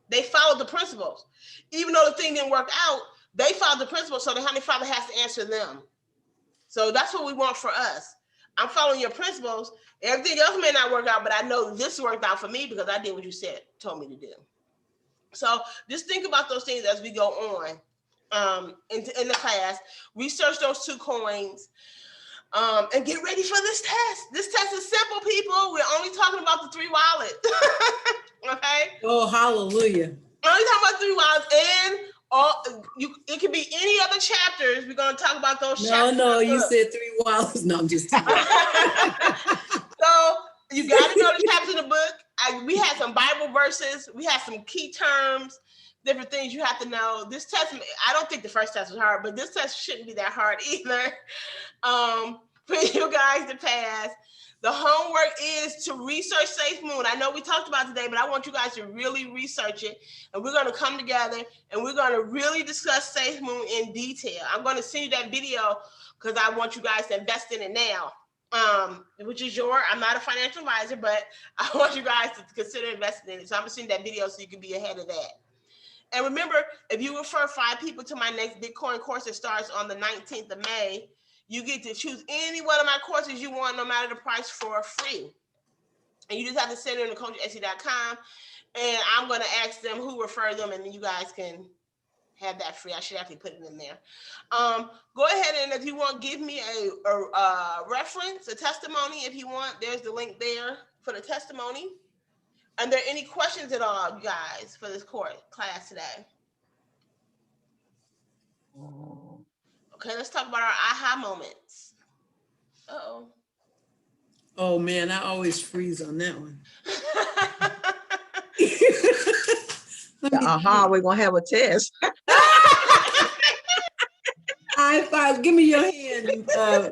They followed the principles. Even though the thing didn't work out, they followed the principles, so the Heavenly Father has to answer them. So that's what we want for us. I'm following your principles. Everything else may not work out, but I know this worked out for me because I did what you told me to do. So just think about those things as we go on in the class. Research those 2 coins. And get ready for this test. This test is simple, people. We're only talking about the 3 wallets. Okay? Oh, hallelujah. Only talking about 3 wallets, and it could be any other chapters. We're going to talk about those chapters. No, you said 3 wallets. No, I'm just kidding. So you got to know the chapters in the book. We had some Bible verses. We had some key terms, different things you have to know. This test, I don't think the first test was hard, but this test shouldn't be that hard either. For you guys to pass. The homework is to research Safemoon. I know we talked about it today, but I want you guys to really research it. And we're going to come together and we're going to really discuss Safemoon in detail. I'm going to send you that video because I want you guys to invest in it now, which is I'm not a financial advisor, but I want you guys to consider investing in it. So I'm going to send you that video so you can be ahead of that. And remember, if you refer 5 people to my next Bitcoin course that starts on the 19th of May, you get to choose any one of my courses you want, no matter the price, for free. And you just have to send it to coachessie.com And I'm going to ask them who referred them, and you guys can have that free. I should actually put it in there. Go ahead, and if you want, give me a reference, a testimony if you want. There's the link there for the testimony. Are there any questions at all, you guys, for this class today? Okay, let's talk about our aha moments. Uh-oh. Oh man, I always freeze on that one. We're gonna have a test. High five, give me your hand. Test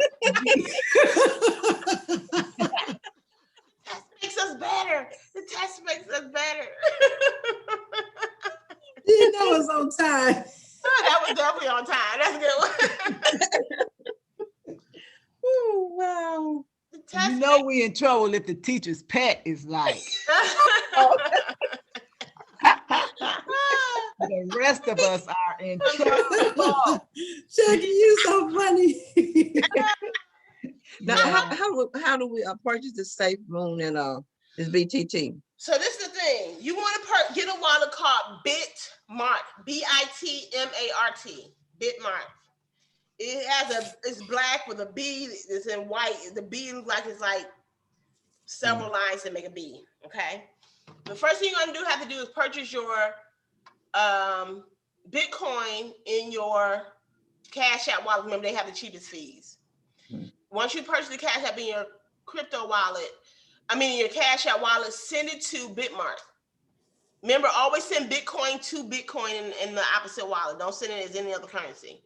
makes us better. The test makes us better. Yeah, that was on time. Oh, that was definitely on time. That's a good one. Oh, wow. The test You know we in trouble if the teacher's pet is like. The rest of us are in trouble. Jackie, you so funny. Now, how do we purchase the Safemoon and this BTT? So this is the thing. You want to get a wallet called Bitmart. B-I-T-M-A-R-T. Bitmart. It's black with a B. It's in white. The B looks like it's like several lines that make a B. Okay. The first thing you're gonna have to do is purchase your Bitcoin in your Cash App wallet. Remember, they have the cheapest fees. Once you purchase the Cash App in your crypto wallet, your Cash App wallet, send it to Bitmart. Remember, always send Bitcoin to Bitcoin in the opposite wallet. Don't send it as any other currency.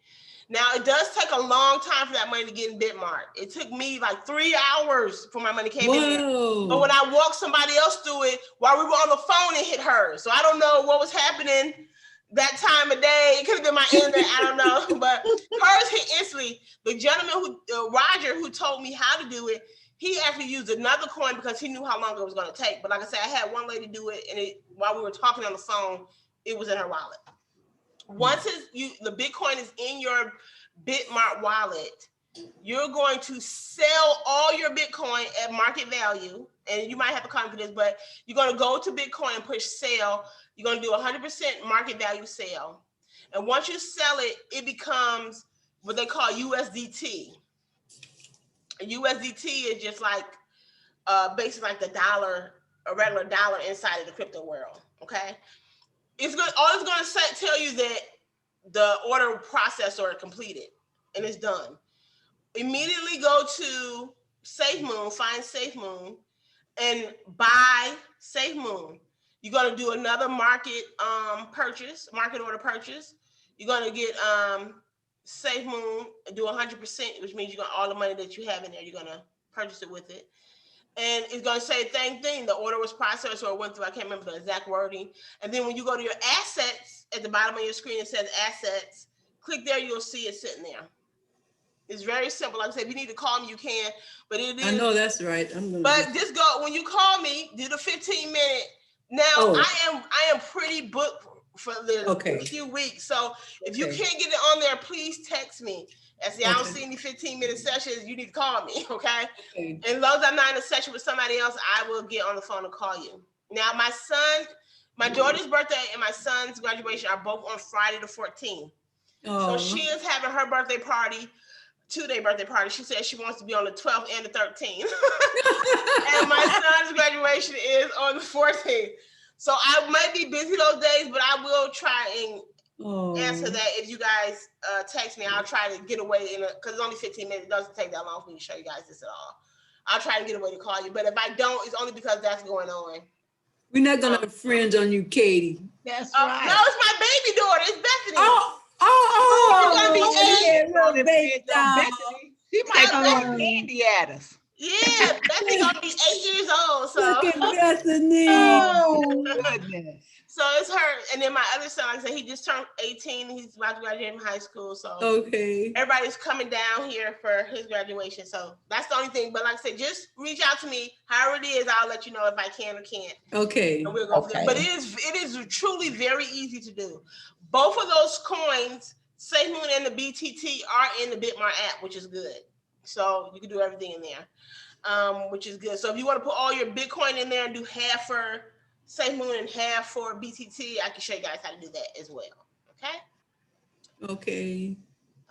Now, it does take a long time for that money to get in Bitmart. It took me like 3 hours for my money came in there. But when I walked somebody else through it, while we were on the phone, it hit hers. So I don't know what was happening that time of day. It could have been my internet. I don't know. But hers hit instantly. The gentleman Roger, who told me how to do it, he actually used another coin because he knew how long it was going to take. But like I said, I had one lady do it, and while we were talking on the phone, it was in her wallet. Once the Bitcoin is in your Bitmart wallet, you're going to sell all your Bitcoin at market value. And you might have to comment for this, but you're going to go to Bitcoin and push sell. You're going to do 100% market value sale. And once you sell it, it becomes what they call USDT. USDT is just like basically like the dollar, a regular dollar inside of the crypto world. Okay. All it's going to tell you that the order processed or completed, and it's done. Immediately go to Safemoon, find Safemoon, and buy Safemoon. You're going to do another market order purchase. You're going to get Safemoon, do 100%, which means you got all the money that you have in there. You're going to purchase it with it. And it's going to say the same thing. The order was processed or went through. I can't remember the exact wording. And then when you go to your assets, at the bottom of your screen, it says assets. Click there, you'll see it sitting there. It's very simple. Like I said, if you need to call me, you can. But it is. I know that's right. But just go, when you call me, do the 15-minute. Now, I am pretty booked for the few weeks. So if you can't get it on there, please text me. I don't see any 15-minute sessions. You need to call me, okay? And as long as I'm not in a session with somebody else, I will get on the phone and call you. Now, my daughter's birthday and my son's graduation are both on Friday the 14th. So she is having her birthday party, 2-day birthday party. She said she wants to be on the 12th and the 13th. And my son's graduation is on the 14th. So I might be busy those days, but I will try and answer that. If you guys text me, I'll try to get away because it's only 15 minutes. It doesn't take that long for me to show you guys this at all. I'll try to get away to call you. But if I don't, it's only because that's going on. We're not going to infringe on you, Katie. That's right. No, it's my baby daughter. It's Bethany. She might throw candy at us. Yeah, Bethany's gonna be 8 years old. So look at Bethany. Oh goodness. So it's her, and then my other son, like I said, he just turned 18. He's about to graduate from high school. So everybody's coming down here for his graduation. So that's the only thing. But like I said, just reach out to me. However it is, I'll let you know if I can or can't. Okay. And we'll go from there. But it is truly very easy to do. Both of those coins, Safemoon and the BTT, are in the Bitmart app, which is good. So you can do everything in there, which is good. So if you want to put all your Bitcoin in there and do half for Safemoon in half for BTT. I can show you guys how to do that as well. Okay. Okay.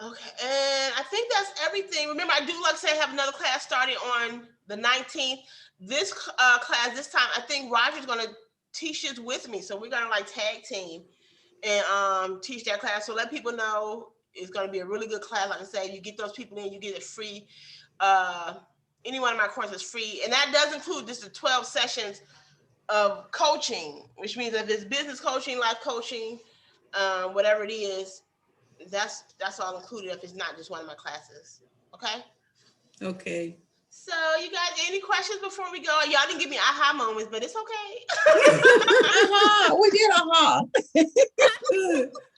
Okay, and I think that's everything. Remember, I do like to say I have another class starting on the 19th. This class this time, I think Roger's gonna teach this with me, so we're gonna like tag team and teach that class. So let people know it's gonna be a really good class. Like I said, you get those people in, you get it free. Any one of my courses free, and that does include just the 12 sessions of coaching, which means if it's business coaching, life coaching, whatever it is. That's all included if it's not just one of my classes. Okay. Okay. So you guys, any questions before we go? Y'all didn't give me aha moments, but it's okay. We did aha.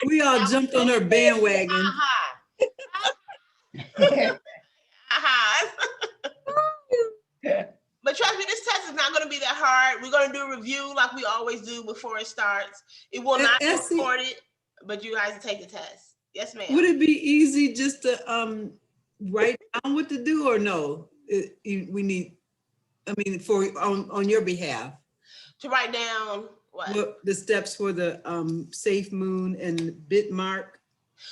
We all jumped on her bandwagon. Aha. Aha. But trust me, this test is not going to be that hard. We're going to do a review like we always do before it starts. It will not be recorded, but you guys take the test. Yes, ma'am. Would it be easy just to write down what to do, or no? We need, I mean, for on your behalf. To write down what? The steps for the Safemoon and Bitmark.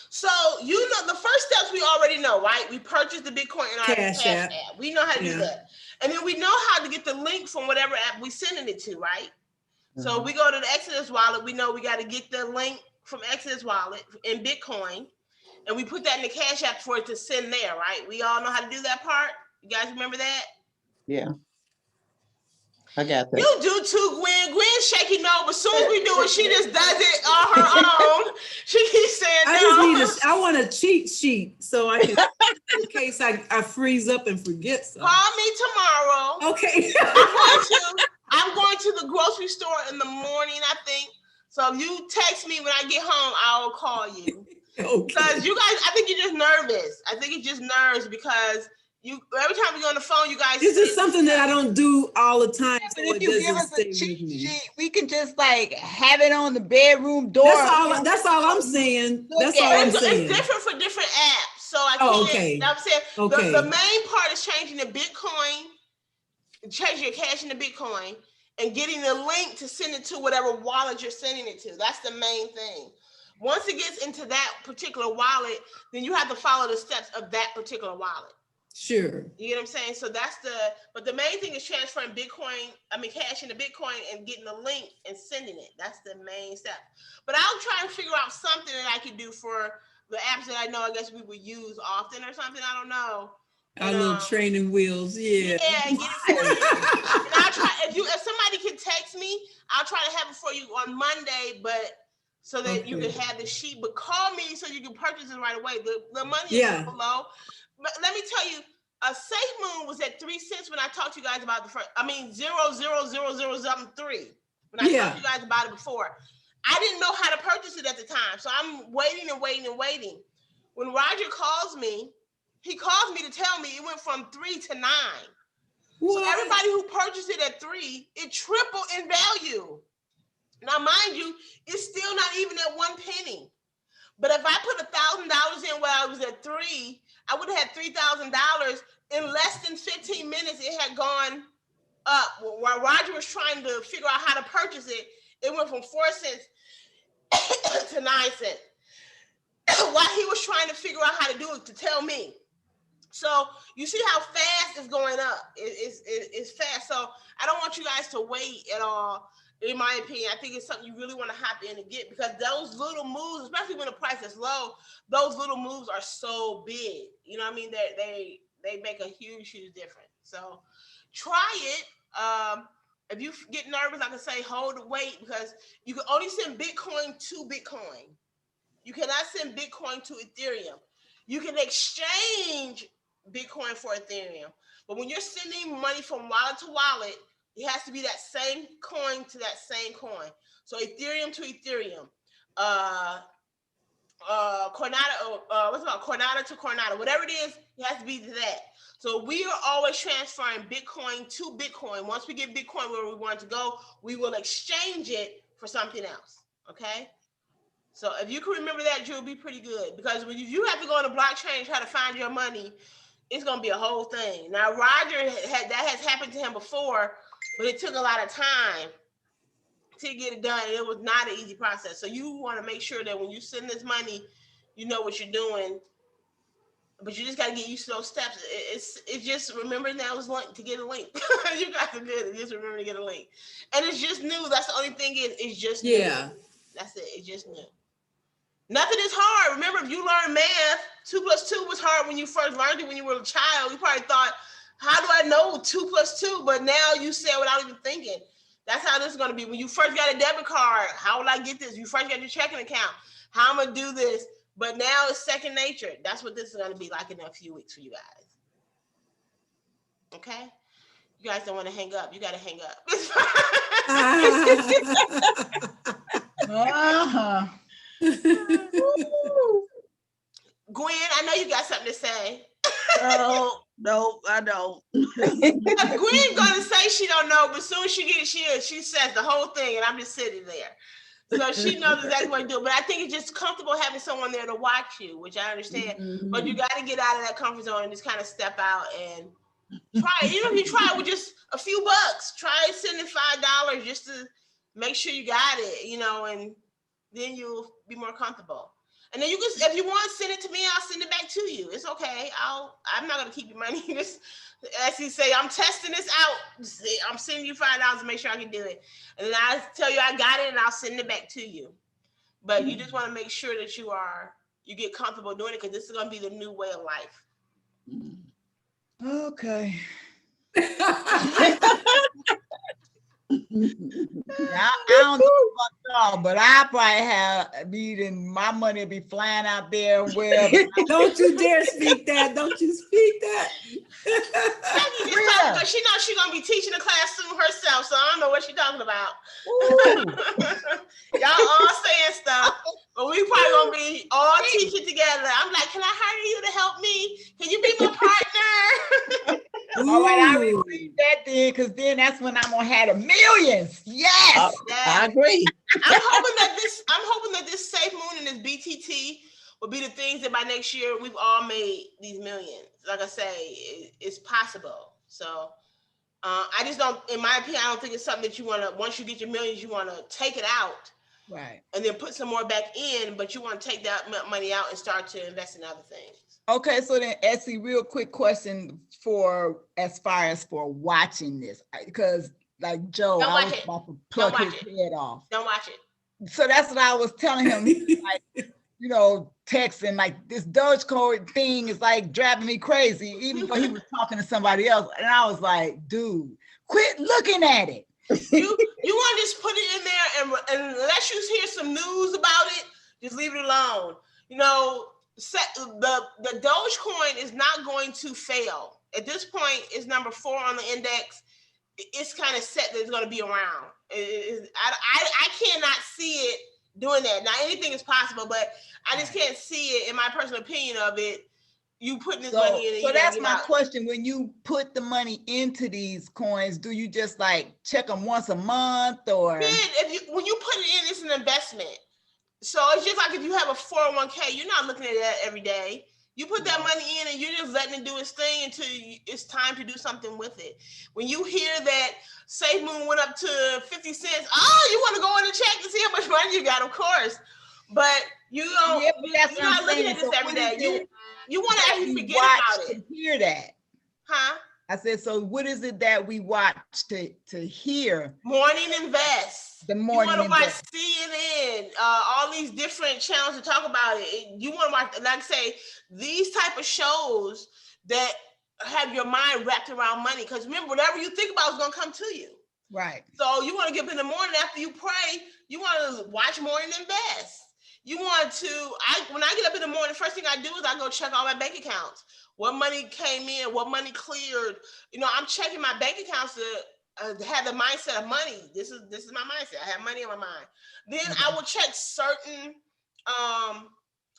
So you know the first steps we already know, right? We purchased the Bitcoin in our Cash app. We know how to do that. And then we know how to get the link from whatever app we sending it to, right? So we go to the Exodus wallet, we know we got to get the link from Exodus wallet in Bitcoin, and we put that in the Cash app for it to send there, right? We all know how to do that part. You guys remember that? Yeah. I got that. You do too, Gwen. Gwen's shaking no, but as soon as we do it, she just does it on her own. She keeps saying no. I want a cheat sheet so I can, in case I freeze up and forget something. Call me tomorrow. Okay. I'm going to the grocery store in the morning, I think. So if you text me when I get home, I'll call you. Okay. Because you guys, I think you're just nervous. I think it's just nerves because every time we go on the phone, you guys. This is something that I don't do all the time. Yeah, but if you give us a cheat sheet, we can just like have it on the bedroom door. That's all I'm saying. That's all I'm saying. It's different for different apps. So I can't. Okay. I'm saying okay. The main part is changing the Bitcoin, changing your cash into Bitcoin, and getting the link to send it to whatever wallet you're sending it to. That's the main thing. Once it gets into that particular wallet, then you have to follow the steps of that particular wallet. Sure. You get what I'm saying? So but the main thing is transferring cash into Bitcoin and getting the link and sending it. That's the main step. But I'll try and figure out something that I can do for the apps that I know, I guess we would use often or something. I don't know. Our little training wheels, yeah. Yeah, and get it for you. And I'll try, if somebody can text me, I'll try to have it for you on Monday, but so that you can have the sheet, but call me so you can purchase it right away. The money is so low. But let me tell you, a Safemoon was at 3 cents when I talked to you guys about the first, 0.00003 when I talked to you guys about it before. I didn't know how to purchase it at the time. So I'm waiting and waiting and waiting. When Roger calls me, he calls me to tell me it went from 3 to 9. What? So everybody who purchased it at 3, it tripled in value. Now, mind you, it's still not even at 1 penny. But if I put $1,000 in while I was at 3, I would have had $3,000 in less than 15 minutes. It had gone up. While Roger was trying to figure out how to purchase it, it went from 4 cents to 9 cents. While he was trying to figure out how to do it to tell me. So you see how fast it's going up. It's fast. So I don't want you guys to wait at all. In my opinion, I think it's something you really want to hop in and get, because those little moves, especially when the price is low, those little moves are so big. You know what I mean? They make a huge difference. So try it. If you get nervous, I can say hold the wait, because you can only send Bitcoin to Bitcoin. You cannot send Bitcoin to Ethereum. You can exchange Bitcoin for Ethereum. But when you're sending money from wallet to wallet, it has to be that same coin to that same coin. So Ethereum to Ethereum, Coronado to Coronado, whatever it is, it has to be that. So we are always transferring Bitcoin to Bitcoin. Once we get Bitcoin where we want to go, we will exchange it for something else, okay? So if you can remember that, you'll be pretty good, because when you have to go on the blockchain and try to find your money, it's going to be a whole thing. Now, Roger, that has happened to him before, but it took a lot of time to get it done. And it was not an easy process. So you want to make sure that when you send this money, you know what you're doing. But you just got to get used to those steps. It's just remembering that was link to get a link. You guys are good. Just remember to get a link. And it's just new. That's the only thing it's just new. That's it. It's just new. Nothing is hard. Remember, if you learn math, 2 + 2 was hard when you first learned it when you were a child. You probably thought, how do I know 2 + 2? But now you say it without even thinking. That's how this is going to be. When you first got a debit card, how will I get this? You first got your checking account. How am I going to do this? But now it's second nature. That's what this is going to be like in a few weeks for you guys. Okay? You guys don't want to hang up. You got to hang up. Gwen, I know you got something to say. No, I don't. Gwen gonna say she don't know, but soon as she gets it, she says the whole thing, and I'm just sitting there. So she knows exactly what to do. But I think it's just comfortable having someone there to watch you, which I understand. Mm-hmm. But you got to get out of that comfort zone and just kind of step out and try it. Even if you try it with just a few bucks, try sending $5 just to make sure you got it, and then you'll be more comfortable. And then you can, if you want, send it to me. I'll send it back to you. It's okay. I'm not gonna keep your money. Just as you say, I'm testing this out. I'm sending you $5 to make sure I can do it. And then I tell you I got it, and I'll send it back to you. But you just want to make sure that you get comfortable doing it, because this is gonna be the new way of life. Okay. I don't know about y'all, but I probably have meeting my money will be flying out there. Where don't you dare speak that! Don't you speak that! Because she knows she's gonna be teaching a class soon herself, so I don't know what she's talking about. Y'all all saying stuff, but we probably gonna be all teaching together. I'm like, can I hire you to help me? Can you be my partner? All right, I receive that then, because then that's when I'm gonna have the millions. Yes, I agree. I'm hoping that this Safemoon and this BTT will be the things that by next year we've all made these millions. Like I say, it's possible. So I just don't, in my opinion, I don't think it's something that you want to, once you get your millions, you want to take it out. Right. And then put some more back in, but you want to take that money out and start to invest in other things. Okay, so then Essie, real quick question as far as watching this, because like Joe, I was about to pluck his head off. Don't watch it. So that's what I was telling him, like, texting, like this Dogecoin thing is like driving me crazy, even though he was talking to somebody else. And I was like, dude, quit looking at it. You want to just put it in there, and unless you hear some news about it, just leave it alone. The Dogecoin is not going to fail. At this point, it's number 4 on the index. It's kind of set that it's going to be around. I cannot see it doing that. Now, anything is possible, but I just can't see it, in my personal opinion of it, you putting this money in. So that's my question. When you put the money into these coins, do you just like check them once a month, or? When you put it in, it's an investment. So it's just like if you have a 401k, you're not looking at that every day. You put that money in and you're just letting it do its thing until it's time to do something with it. When you hear that Safemoon went up to 50 cents, you want to go in and check to see how much money you got, of course. But you don't. Yeah, you're not looking at this every day. You want to actually forget about it. To hear that. Huh? I said, so what is it that we watch to hear? Morning Invest. The Morning You want to Invest. watch CNN, all these different channels to talk about it. You want to watch, like I say, these type of shows that have your mind wrapped around money. Because remember, whatever you think about is going to come to you. Right. So you want to get up in the morning after you pray, you want to watch Morning Invest. You want to, when I get up in the morning, first thing I do is I go check all my bank accounts. What money came in, what money cleared. I'm checking my bank accounts to have the mindset of money. This is my mindset. I have money in my mind. Then I will check certain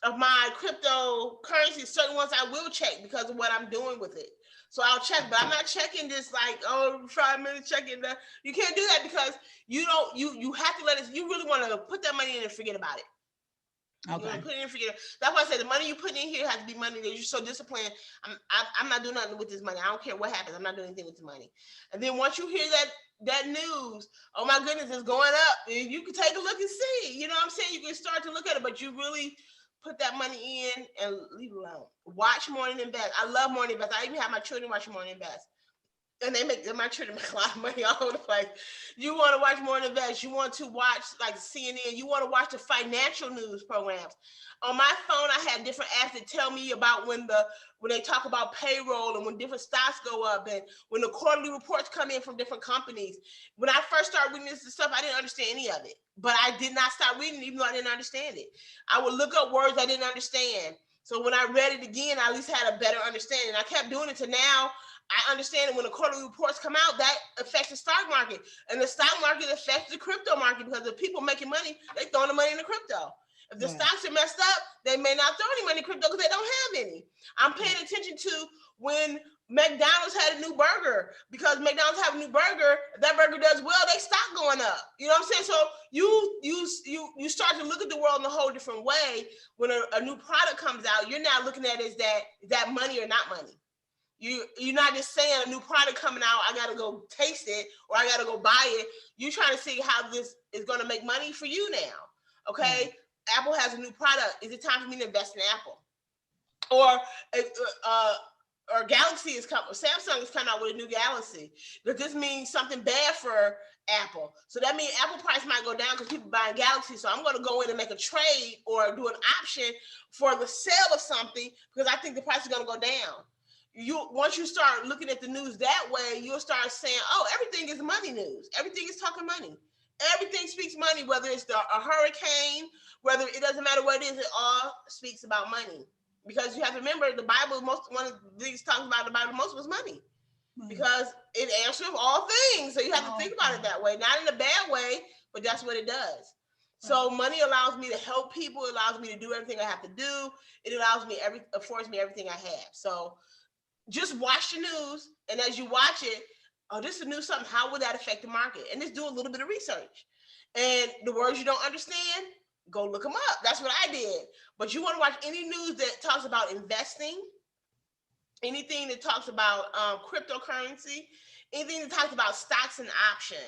of my cryptocurrencies, certain ones I will check because of what I'm doing with it. So I'll check, but I'm not checking just like, 5 minutes checking that. You can't do that because you have to let it, you really want to put that money in and forget about it. You want to put it in, forget it. That's why I said the money you put in here has to be money that you're so disciplined. I'm not doing nothing with this money. I don't care what happens. I'm not doing anything with the money. And then once you hear that news, oh my goodness, it's going up. You can take a look and see. You know what I'm saying? You can start to look at it, but you really put that money in and leave it alone. Watch Morning Invest. I love Morning Invest. I even have my children watch Morning Invest. And my children make a lot of money all over the place. You want to watch Morning Invest. You want to watch like CNN. You want to watch the financial news programs. On my phone, I have different apps that tell me about when they talk about payroll and when different stocks go up and when the quarterly reports come in from different companies. When I first started reading this stuff, I didn't understand any of it, but I did not stop reading even though I didn't understand it. I would look up words I didn't understand. So when I read it again, I at least had a better understanding. I kept doing it to now. I understand that when the quarterly reports come out, that affects the stock market. And the stock market affects the crypto market because the people making money, they throwing the money in the crypto. If the stocks are messed up, they may not throw any money in crypto because they don't have any. I'm paying attention to when McDonald's had a new burger, because McDonald's have a new burger. If that burger does well, they stock going up. You know what I'm saying? So you start to look at the world in a whole different way. When a new product comes out, you're not looking at it as that money or not money. You're not just saying a new product coming out, I gotta go taste it or I gotta go buy it. You're trying to see how this is gonna make money for you now. Okay, Apple has a new product. Is it time for me to invest in Apple? Or Galaxy is coming. Samsung is coming out with a new Galaxy. Does this mean something bad for Apple? So that means Apple price might go down because people buying Galaxy. So I'm going to go in and make a trade or do an option for the sale of something because I think the price is going to go down. Once you start looking at the news that way, you'll start saying, oh, everything is money news. Everything is talking money. Everything speaks money, whether it's a hurricane, whether it doesn't matter what it is, it all speaks about money. Because you have to remember the Bible, one of the things talks about the Bible most was money. Because it answers all things. So you have to think about it that way, not in a bad way, but that's what it does. So money allows me to help people. It allows me to do everything I have to do. It affords me everything I have. So just watch the news, and as you watch it, oh, this is new something. How would that affect the market? And just do a little bit of research. And the words you don't understand, go look them up. That's what I did. But you want to watch any news that talks about investing, anything that talks about cryptocurrency, anything that talks about stocks and options,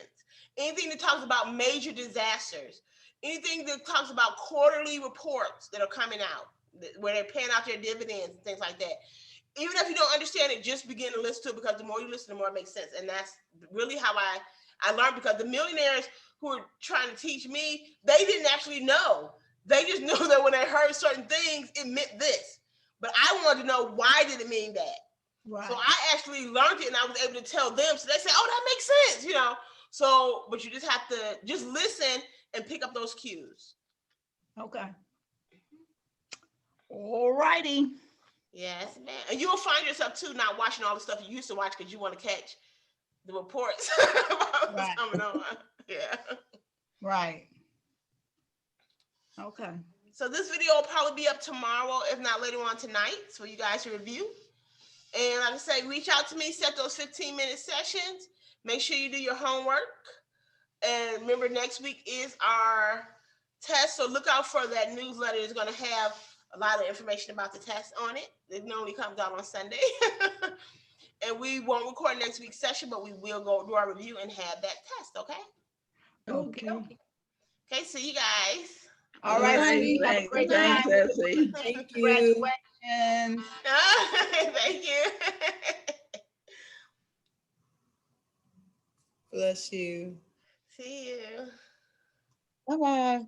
anything that talks about major disasters, anything that talks about quarterly reports that are coming out, where they're paying out their dividends and things like that. Even if you don't understand it, just begin to listen to it, because the more you listen, the more it makes sense. And that's really how I learned, because the millionaires who were trying to teach me, they didn't actually know. They just knew that when they heard certain things, it meant this. But I wanted to know, why did it mean that? Right. So I actually learned it, and I was able to tell them. So they say, oh, that makes sense, you know. So, but you just have to just listen and pick up those cues. Okay. All righty. Yes, man. And you'll find yourself too not watching all the stuff you used to watch because you want to catch the reports about what's coming on. Yeah. Right. Okay. So this video will probably be up tomorrow, if not later on tonight, for you guys to review. And like I say, reach out to me, set those 15-minute sessions. Make sure you do your homework. And remember, next week is our test. So look out for that newsletter. It's going to have a lot of information about the test on it. It normally comes out on Sunday. And we won't record next week's session, but we will go do our review and have that test, okay? Okay, see you guys. All right. Have a great time. Thank you. Congratulations. Thank you. Bless you. See you. Bye-bye.